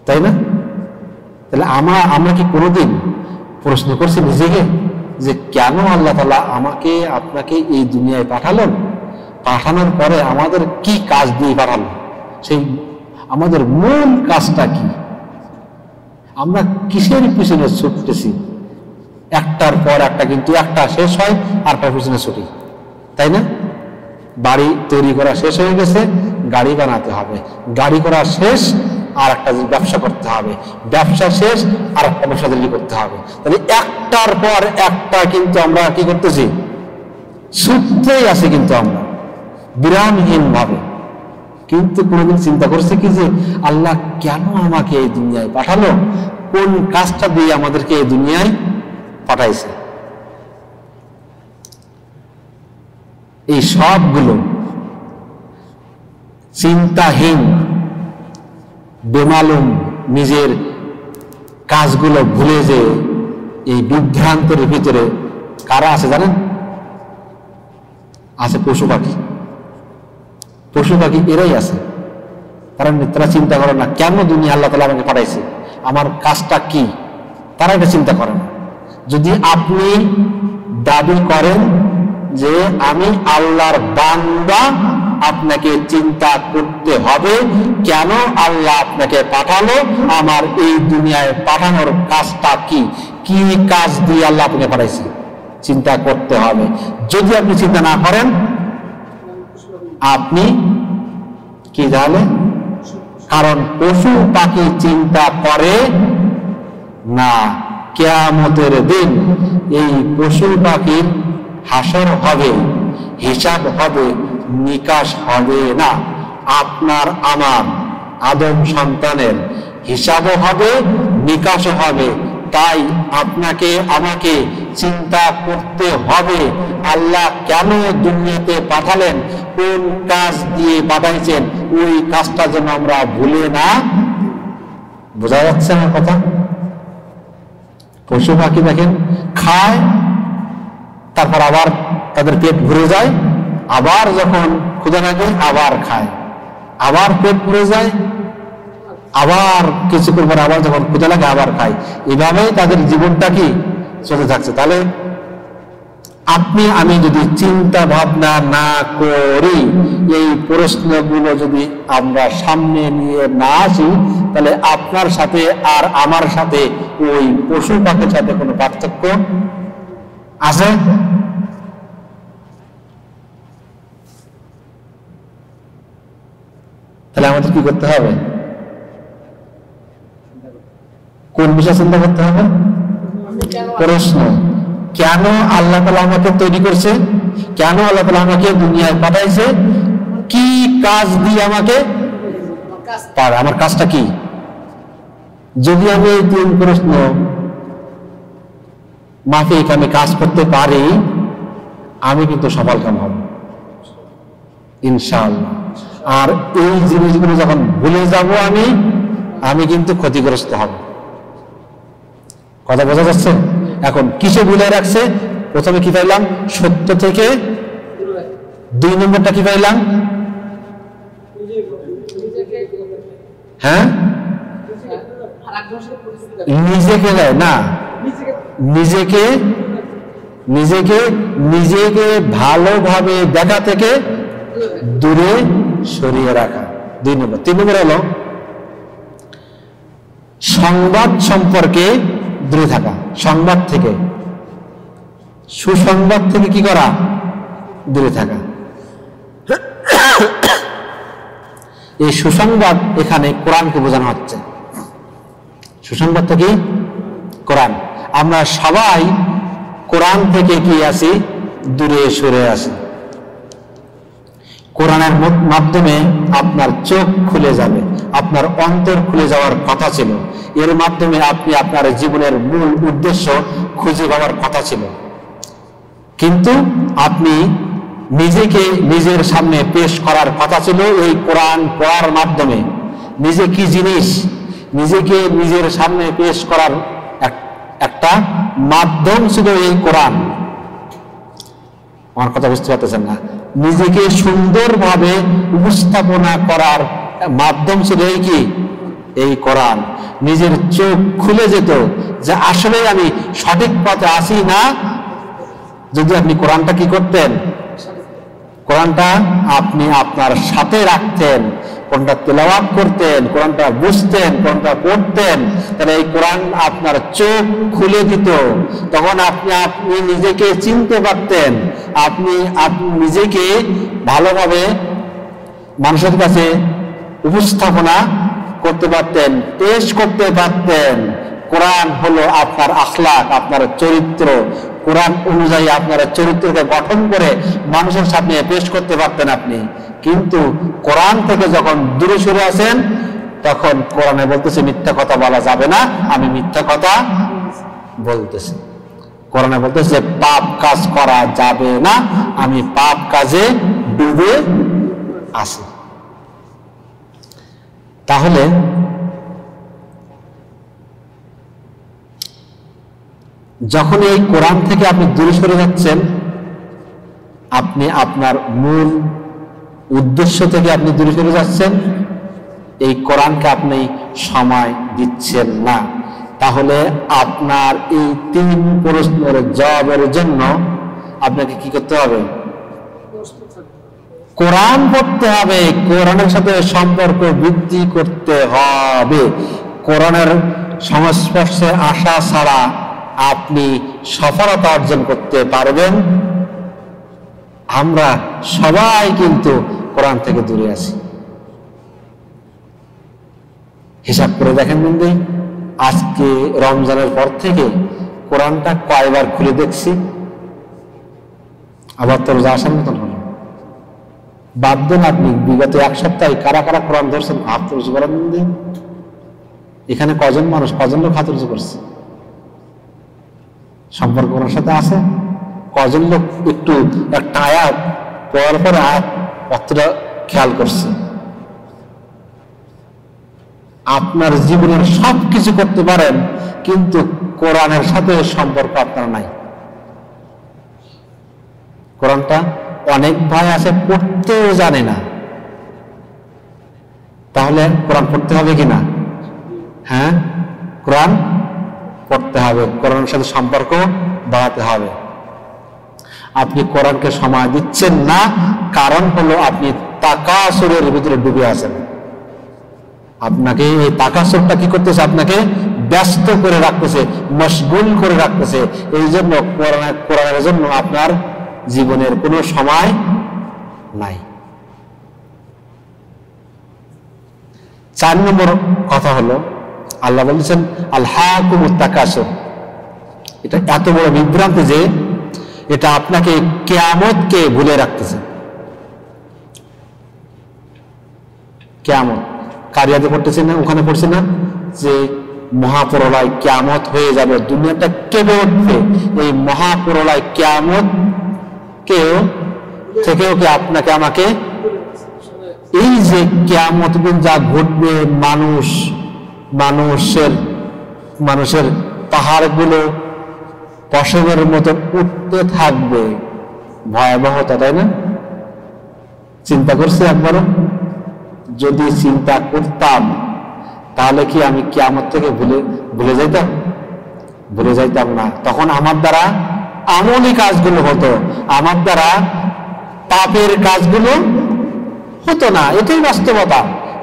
তাই না? তাহলে আমরা কি কোনোদিন প্রশ্ন করছি নিজেকে যে কেন আল্লাহ তাআলা আমাকে আপনাকে এই দুনিয়ায় পাঠালেন? পাঠানোর পরে আমাদের কি কাজ দিয়ে পাঠালেন? সেই আমাদের মূল কাজটা কি? আমরা কিসের পিছনে ছুটতেছি? একটার পর একটা, কিন্তু একটা শেষ হয় আর তার পিছনে ছুটি, তাই না? বাড়ি তৈরি করা শেষ হয়ে গেছে, গাড়ি বানাতে হবে। গাড়ি করা শেষ, আর একটা ব্যবসা করতে হবে। ব্যবসা শেষ, আর একটা ব্যবসা তৈরি করতে হবে। তাহলে একটার পর একটা কিন্তু আমরা কি করতেছি? ছুটতেই আছি কিন্তু আমরা বিরামহীন ভাবে। কিন্তু কোনোদিন চিন্তা করছে কি যে আল্লাহ কেন আমাকে এই দুনিয়ায় পাঠালো? কোন কাজটা দিয়ে আমাদেরকে এই দুনিয়ায় পাঠাইছে? এই সবগুলো চিন্তাহীন, বেমালুম নিজের কাজগুলো ভুলে যে এই বিভ্রান্তের ভিতরে কারা আছে জানেন? আছে পশু পাখি। পশু পাখি এরাই আছে। তারা চিন্তা করে না কেন দুনিয়া আল্লাহ তাআলা আমাকে পাঠাইছে, আমার কাজটা কি, তারা এটা চিন্তা করে না। যদি আপনি দাবি করেন যে আমি আল্লাহর বান্দা, আপনাকে চিন্তা করতে হবে কেন আল্লাহ আপনাকে পাঠালো, আমার এই দুনিয়ায় পাঠানোর কাজটা কি, কি কাজ দিয়ে আল্লাহ আপনাকে পাঠাইছে, চিন্তা করতে হবে। যদি আপনি চিন্তা না করেন, আপনি কি জানেন? কারণ পশু পাখি চিন্তা করে না। কিয়ামতের দিন এই পশু পাখির হাসর হবে, হিসাব হবে, নিকাশ হবে না। আপনার আমার আদম সন্তানের হিসাবও হবে, নিকাশও হবে। তাই আপনাকে আমাকে চিন্তা করতে হবে আল্লাহ কেন দুনিয়াতে পাঠালেন, কোন কাজ দিয়ে পাঠাইছেন, ওই কাজটা যেন আমরা ভুলে না। বোঝা যাচ্ছে আমার কথা? পশু পাখি দেখেন, খায়, তারপর আবার তাদের পেট ভরে যায়, আবার যখন ক্ষুধা লাগে আবার খায়, আবার পেট ভরে যায়, আবার কিছুক্ষণ পর আবার যখন ক্ষুধা লাগে আবার খায়। এভাবেই তাদের জীবনটা কি চলে থাকছে। তাহলে আপনি আমি যদি চিন্তা ভাবনা না করি, এই প্রশ্নগুলো যদি আমরা সামনে নিয়ে না আসি, তাহলে আপনার সাথে আর আমার সাথে ওই পশু পাখির সাথে কোনো পার্থক্য আছে? তাহলে আমাদের কি করতে হবে? কোন বিষয় চিন্তা করতে হবে? প্রশ্ন, কেন আল্লাহ তাআলা আমাকে তৈরি করছে, কেন আল্লাহ তাআলা আমাকে দুনিয়ায় পাঠাইছে, কি কাজ দিয়ে আমাকে পারে, আমার কাজটা কি? যদি আমি এই তিন প্রশ্ন মাফিক আমি কাজ করতে পারি, আমি কিন্তু সফলকাম হব ইনশাআল্লাহ। আর এই জিনিসগুলো যখন ভুলে যাব আমি কিন্তু ক্ষতিগ্রস্ত হব। কথা বোঝা যাচ্ছে? এখন কিসে ভুলে রাখছে? প্রথমে কি পাইলাম? সত্য থেকে। 2 নম্বরটা কি পাইলাম? হ্যাঁ, নিজেকে না, নিজেকে নিজেকে নিজেকে ভালোভাবে দেখা থেকে দূরে সরিয়ে রাখা 2 নম্বর। 3 নম্বর হলো সংবাদ সম্পর্কে দূরে থাকা। সংবাদ থেকে, সুসংবাদ থেকে কি করা? দূরে থাকা। এই সুসংবাদ এখানে কোরআনকে বোঝানো হচ্ছে। সুসংবাদটা কি? কোরআন। আমরা সবাই কোরআন থেকে কি আছি? দূরে সরে আসি। কোরআনের মাধ্যমে আপনার চোখ খুলে যাবে, আপনার অন্তর খুলে যাওয়ার কথা ছিল। এর মাধ্যমে আপনি আপনার জীবনের মূল উদ্দেশ্য খুঁজে পাওয়ার কথা ছিল, কিন্তু আপনি নিজেকে নিজের সামনে পেশ করার কথা ছিল এই কোরআন পড়ার মাধ্যমে। নিজে কি জিনিস, নিজেকে নিজের সামনে পেশ করার একটা মাধ্যম ছিল এই কোরআন। আমার কথা বুঝতে পারতেছেন না? নিজেকে সুন্দরভাবে উপস্থাপনা করার মাধ্যম ছিল এই কি? এই কোরআন। নিজের চোখ খুলে যেত যে আসলে আমি সঠিক পথে আসি না, যদি আপনি কোরআনটা কি করতেন? কোরআনটা আপনি আপনার সাথে রাখতেন, কোরআনটা তেলাওয়াত করতেন, কোরআনটা বুঝতেন, কোরআনটা পড়তেন, তাহলে এই কোরআন আপনার চোখ খুলে দিত। তখন আপনি নিজেকে চিনতে পারতেন, আপনি নিজেকে ভালোভাবে মানুষের কাছে উপস্থাপনা করতে পারতেন, পেশ করতে পারতেন। কোরআন হলো আপনার আখলাক, আপনার চরিত্র। কোরআন অনুযায়ী আপনার চরিত্রকে গঠন করে মানুষের সামনে পেশ করতে পারতেন আপনি। কিন্তু কোরআন থেকে যখন দূরে সরে আসেন, তখন কোরআনে বলতেছে মিথ্যা কথা বলা যাবে না, আমি মিথ্যা কথা বলতেছি। কোরআনে বলতেছে পাপ কাজ করা যাবে না, আমি পাপ কাজে ডুবে আছি। তাহলে যখন এই কোরআন থেকে আপনি দূরে সরে যাচ্ছেন, আপনি আপনার মূল উদ্দেশ্য থেকে আপনি দূরে সরে যাচ্ছেন, এই কোরআনকে আপনি সময় দিচ্ছেন না। তাহলে আপনার এই 3 প্রশ্নের জবাবের জন্য আপনাকে কি করতে হবে? কোরআন পড়তে হবে, কোরআনের সাথে সম্পর্ক বৃদ্ধি করতে হবে। কোরআনের সংস্পর্শে আসা ছাড়া আপনি সফলতা অর্জন করতে পারবেন? আমরা সবাই কিন্তু কোরআন থেকে দূরে আছি। হিসাব করে দেখেন বন্ধু, আজকে রমজানের পর থেকে কোরআনটা কয়বার খুলে দেখছি? আবার তো রোজা আসার মতন হলো। বাদ দেন আপনি বিগত 1 সপ্তাহে কারা কারা কোরআন ধরছেন, হাত তুলছি বলেন বন্ধু। এখানে কজন মানুষ, কজন লোক হাত উঁচু করছে? সম্পর্ক ওনার সাথে আছে? কজন লোক একটু একটা আয়াত পড়ার পরে আয়াত অতটা খেয়াল করছে? আপনার জীবনের সবকিছু করতে পারেন, কিন্তু কোরআনের সাথে সম্পর্ক আপনার নাই। কোরআনটা অনেক ভাই আছে পড়তেও জানে না, তাহলে কোরআন পড়তে হবে কিনা? হ্যাঁ, কোরআন পড়তে হবে, কোরআনের সাথে সম্পর্ক বাড়াতে হবে। আপনি কোরআনকে সময় দিচ্ছেন না, কারণ হলো আপনি তাকাসুরের ভিতরে ডুবে আছেন। আপনাকে এই তাকাসুরটা কি করতেছে? আপনাকে ব্যস্ত করে রাখতেছে, মশগুল করে রাখতেছে। এই জন্য কোরআনের জন্য আপনার জীবনের কোনো সময় নাই। 4 নম্বর কথা হলো, আল্লাহ বলেছেন আলহাকুমুত তাকাসুর। এটা এত বড় বিভ্রান্তি যে এটা আপনাকে কিয়ামতকে ভুলে রাখতেছে। কিয়ামত কারিয়াতে পড়তেছে না, ওখানে পড়ছে না যে মহাপ্রলয়, কিয়ামত হয়ে যাবে, দুনিয়াটা কেঁপে উঠবে। এই মহাপ্রলয় কিয়ামত থেকেও কি আপনাকে আমাকে, এই যে কিয়ামত দিন যা ঘটবে, মানুষের পাহাড়গুলো পশমের মতো উঠতে থাকবে, ভয়াবহতা, তাই না? চিন্তা করছি একবারও? যদি চিন্তা করতাম তাহলে কি আমি কিয়ামত থেকে ভুলে যাইতাম? ভুলে যাইতাম না। তখন আমার দ্বারা আমলি কাজগুলো হতো, আমার দ্বারা পাপের কাজগুলো হতো না। এটাই বাস্তবতা,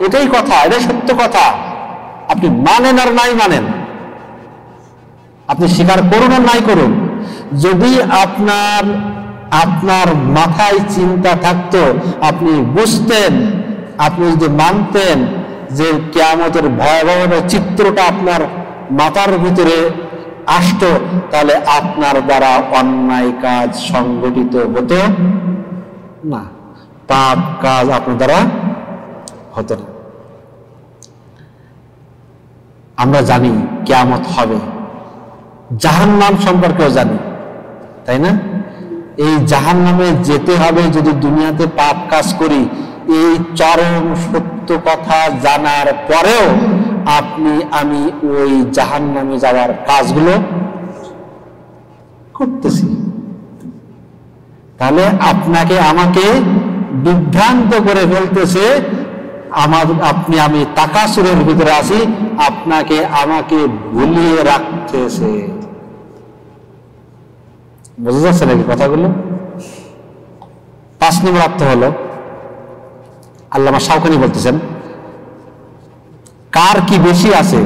এটাই কথা, এটাই সত্য কথা। আপনি মানেন আর নাই মানেন, আপনি স্বীকার করুন আর নাই করুন, যদি আপনার মাথায় চিন্তা থাকতো, আপনি বুঝতেন, আপনি যদি মানতেন যে কিয়ামতের ভয়াবহ চিত্রটা আপনার মাথার ভিতরে আসতো, তাহলে আপনার দ্বারা অন্যায় কাজ সংগঠিত হতো না, পাপ কাজ আপনার দ্বারা হতো না। আমরা জানি কিয়ামত হবে, জাহান্নাম সম্পর্কেও জানি, তাই না? এই জাহান্নামে যেতে হবে যদি দুনিয়াতে পাপ কাজ করি। এই চরম সত্য কথা জানার পরেও আমি ওই জাহান্নামে যাওয়ার কাজগুলো করতেছি, তাহলে আপনাকে আমাকে বিভ্রান্ত করে ফেলতেছে। আমি তাকাসুরের ভিতরে আছি, আপনাকে আমাকে ভুলিয়ে রাখতেছে। বুঝা যাচ্ছে নাকি কথাগুলো? 5 নম্বর অর্থ হলো, আল্লামা শাওকানি বলতেছেন, কার কি বেশি আছে,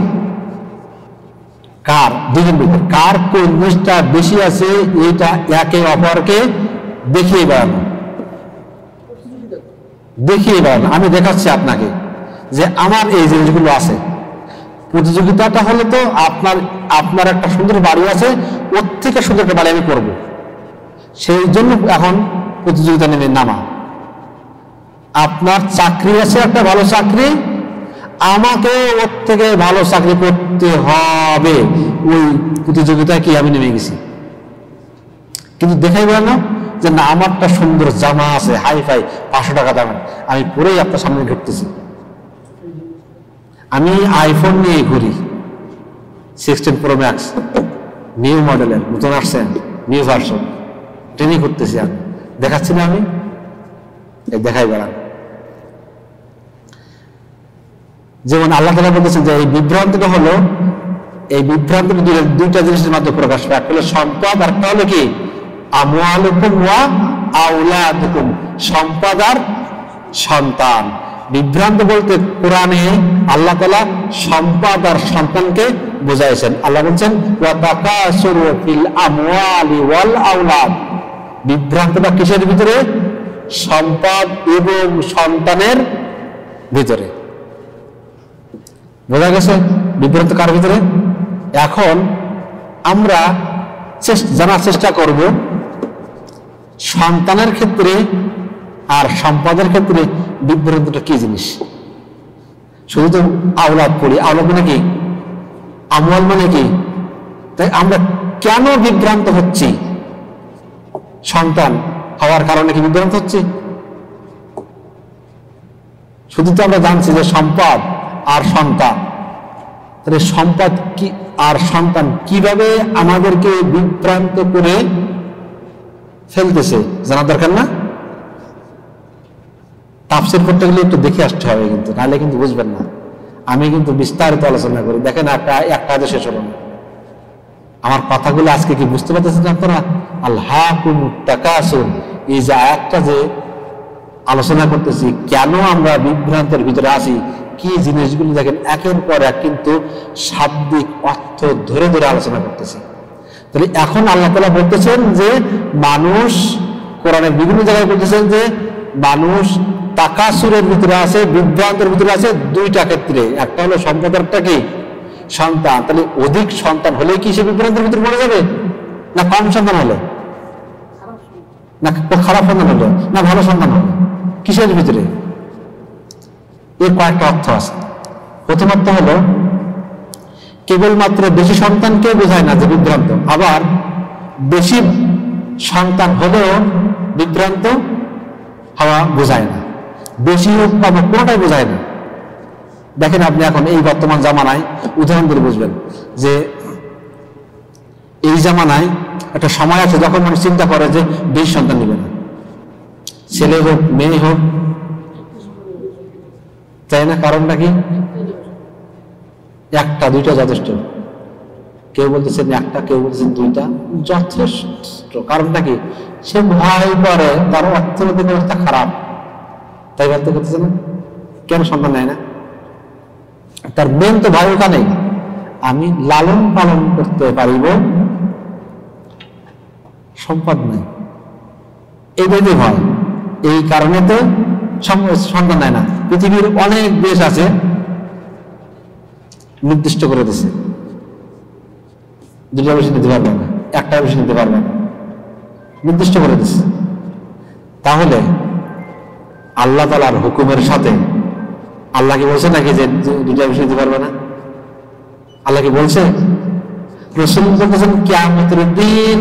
কার দুজন ভিতরে কার কোন জিনিসটা বেশি আছে, এইটা একে অপরকে দেখিয়ে বেড়ানো। আমি দেখাচ্ছি আপনাকে যে আমার এই জিনিসগুলো আছে। প্রতিযোগিতাটা হলো তো আপনার একটা সুন্দর বাড়ি আছে, ওর থেকে সুন্দর একটা বাড়ি আমি করবো, সেই জন্য এখন প্রতিযোগিতা নেমে নামা। আপনার চাকরি আছে, একটা ভালো চাকরি, আমাকে ওর থেকে ভালো চাকরি করতে হবে, ওই প্রতিযোগিতায় কি আমি নেমে গেছি। কিন্তু দেখাই না যে না, আমারটা সুন্দর জামা আছে, হাই-ফাই 500 টাকা দামের, আমি পরেই আপনার সামনে ঘুরতেছি। আমি আইফোন নিয়ে ঘুরি, 16 Pro Max নিউ মডেলের, নতুন আসছেন, নিউ ভার্সন, ট্রেনে ঘুরতেছি। আমি দেখাচ্ছি না, আমি দেখাই বেড়ান। যেমন আল্লাহ তাআলা বলতেছেন যে এই বিভ্রান্তিটা হলো, এই বিভ্রান্তিটা দুইটা জিনিসের মাধ্যমে প্রকাশ পায়। একটা হলো সম্পদ, আর একটা হলো কি আমওয়ালুকুম ওয়া আওলাদুকুম, সম্পদ আর সন্তান। বিভ্রান্ত বলতে কোরআনে আল্লাহ তাআলা সম্পদ আর সন্তানকে বোঝাইছেন। আল্লাহ বলছেন ওয়া তাকাসুরু ফিল আমওয়ালি ওয়াল আওলাদ। বিভ্রান্তটা কিসের ভিতরে? সম্পদ এবং সন্তানের ভিতরে। বোঝা গেছে বিভ্রান্ত কার ভিতরে? এখন আমরা জানার চেষ্টা করব সন্তানের ক্ষেত্রে আর সম্পদের ক্ষেত্রে বিভ্রান্তটা কি জিনিস। শুধু তো আওলাদ পড়ি, আওলাদ মানে কি? আমওয়াল মানে কি? তাই আমরা কেন বিভ্রান্ত হচ্ছি? সন্তান হওয়ার কারণে কি বিভ্রান্ত হচ্ছি? শুধু তো আমরা জানছি যে সম্পদ আর সন্তান, তাহলে সম্পদ কি আর সন্তান কিভাবে আমাদেরকে বিভ্রান্ত করে ফেলতেছে জানা দরকার না? তাফসীর করতে গেলে একটু দেখে আসতে হবে, কিন্তু নাহলে কিন্তু বুঝবেন না। আমি কিন্তু বিস্তারিত আলোচনা করি, দেখেন একটা কাজে শেষ হলো না। আমার কথাগুলো আজকে কি বুঝতে পারতেছেন আপনারা? আল্লাহকুমুত তাকাসুর, এই যে আয়াতটা যে আলোচনা করতেছি, কেন আমরা বিভ্রান্তের ভিতরে আছি, কি জিনিসগুলো দেখেন একের পর এক কিন্তু শাব্দিক অর্থ ধরে ধরে আলোচনা করতেছি। তাহলে এখন আল্লাহ তাআলা বলতেছেন যে মানুষ, কোরআনের বিভিন্ন জায়গায় বলতেছেন যে মানুষ তাকাসুরের ভিতরে আছে, বিভ্রান্তের ভিতরে আছে দুইটা ক্ষেত্রে। একটা হলো সম্পদের, একটা কি? সন্তান। তাহলে অধিক সন্তান হলে কি সে বিভ্রান্তের ভিতরে পড়ে যাবে? না কম সন্তান হলে? না খারাপ সন্তান হলে? না ভালো সন্তান হলে? কিসের ভিতরে? এর কয়েকটা অর্থ আছে। প্রথম অর্থ হলো কেবলমাত্র বেশি সন্তানকে বোঝায় না যে বিভ্রান্ত, আবার বেশি সন্তান হলেও বিভ্রান্ত হওয়া বোঝায় না, বেশি হোক কম হোক কোনোটাই বোঝায় না। দেখেন আপনি এখন এই বর্তমান জামানায় উদাহরণ দিয়ে বুঝবেন যে এই জামানায় একটা সময় আছে যখন মানুষ চিন্তা করে যে বেশি সন্তান নেবে না, ছেলে হোক মেয়ে হোক, তাই না? কারণটা কি? একটা দুইটা যথেষ্ট। কেউ বলতেছেন একটা, কেউ বলতেছেন দুইটা যথেষ্ট। কারণটা কি? সে ভয় করে তার অর্থনৈতিক অবস্থা খারাপ, তাই বলতে করতেছে না, কেন সন্তান নেয় না? তার মেন তো ভয় ওটা নেই, আমি লালন পালন করতে পারিব, সম্পদ নাই, এই ভেবে ভয়। এই কারণে তো সন্তান নেয় না। পৃথিবীর অনেক দেশ আছে নির্দিষ্ট করে দিচ্ছে দুটা বেশি নিতে পারবে না, একটা বেশি নিতে পারবে না, নির্দিষ্ট করে দিচ্ছে। তাহলে আল্লাহ তাআলার হুকুমের সাথে আল্লাহ কি বলছে নাকি যে দুটা বেশি নিতে পারবে না? আল্লাহ কি বলছে? রাসূল বলেছেন কিয়ামতের দিন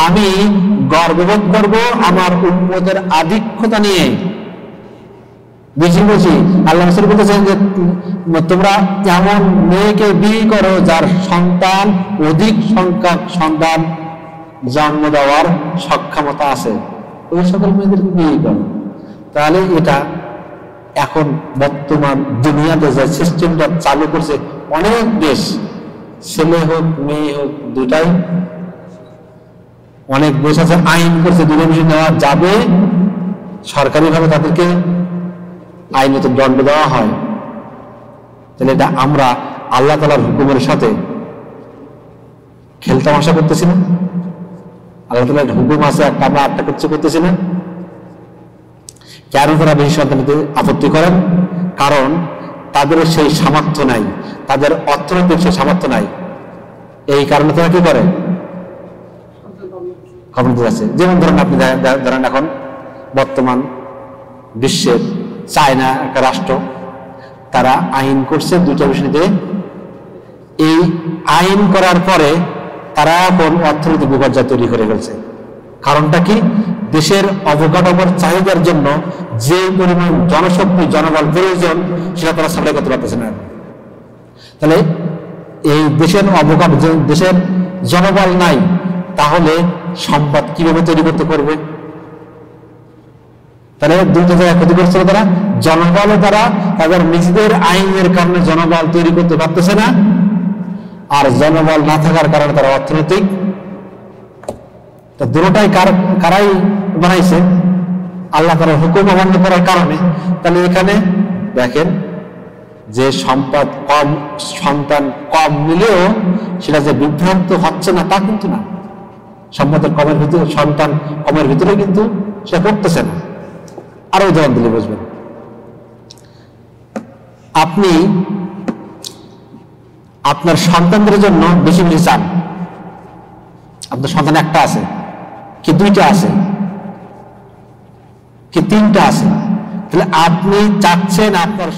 আমি গর্ববোধ করব আমার উম্মতের আধিক্যতা নিয়ে। বেশি বেশি আল্লাহ রাসূল বলেছেন যে তোমরা এমন মেয়েকে বিয়ে করো যার সন্তান অধিক সংখ্যক সন্তান জন্ম দেওয়ার সক্ষমতা আছে, ওই সকল মেয়েদেরকে বিয়ে করো। তাহলে এটা এখন বর্তমান দুনিয়াতে যে সিস্টেমটা চালু করছে অনেক দেশ, ছেলে হোক মেয়ে হোক দুটাই, অনেক দেশ আছে আইন করছে দুটো বেশি নেওয়া যাবে, সরকারিভাবে তাদেরকে আইনত দণ্ড দেওয়া হয়। তাহলে এটা আমরা আল্লাহ তাআলার হুকুমের সাথে খেলতামাশা করতেছি না? আল্লাহ তাআলার হুকুম আছে একটা, আমরা আটটা করতেছি না? কেন তারা বেশি সন্তান নিতে আপত্তি করেন? কারণ তাদের সেই সামর্থ্য নাই, তাদের অর্থনৈতিক সেই সামর্থ্য নাই। এই কারণে তারা কি করে? কম নিতে যাচ্ছে। যেমন ধরেন আপনি ধরেন এখন বর্তমান বিশ্বের চায়না একটা রাষ্ট্র, তারা আইন করছে দুইটা বেশি নিতে। এই আইন করার পরে তারা এখন অর্থনৈতিক বিপর্যয় তৈরি করে ফেলছে। কারণটা কি? দেশের অবকাঠামোর চাহিদার জন্য যে পরিমাণ জনশক্তি জনবল প্রয়োজন সেটা তারা সাপ্লাই করতে পারতেছে না। তাহলে এই দেশের দেশের জনবল নাই, তাহলে সম্পদ কিভাবে তৈরি করতে পারবে? তাহলে দুটো জায়গায় ক্ষতি করছে তারা। জনবলও তারা তাদের নিজেদের আইনের কারণে জনবল তৈরি করতে পারতেছে না, আর জনবল না থাকার কারণে তারা অর্থনৈতিক, দুটোটাই কারাই বানাইছে? আল্লাহ তাআলার হুকুম অমান্য করার কারণে। তাহলে এখানে দেখেন যে সম্পদ কম, সন্তান কম নিলেও সেটা যে বিভ্রান্ত হচ্ছে না তা কিন্তু না। সম্পদের কমের ভিতরে, সন্তান কমের ভিতরে কিন্তু সেটা করতেছে না। আরো উদাহরণ দিলে বুঝবেন। আপনি আপনার সন্তানদের জন্য বেশি বেশি চান, আপনার সন্তান একটা আছে কি দুইটা আছে কি তিনটা আছে, তাহলে আপনি চাচ্ছেন আপনার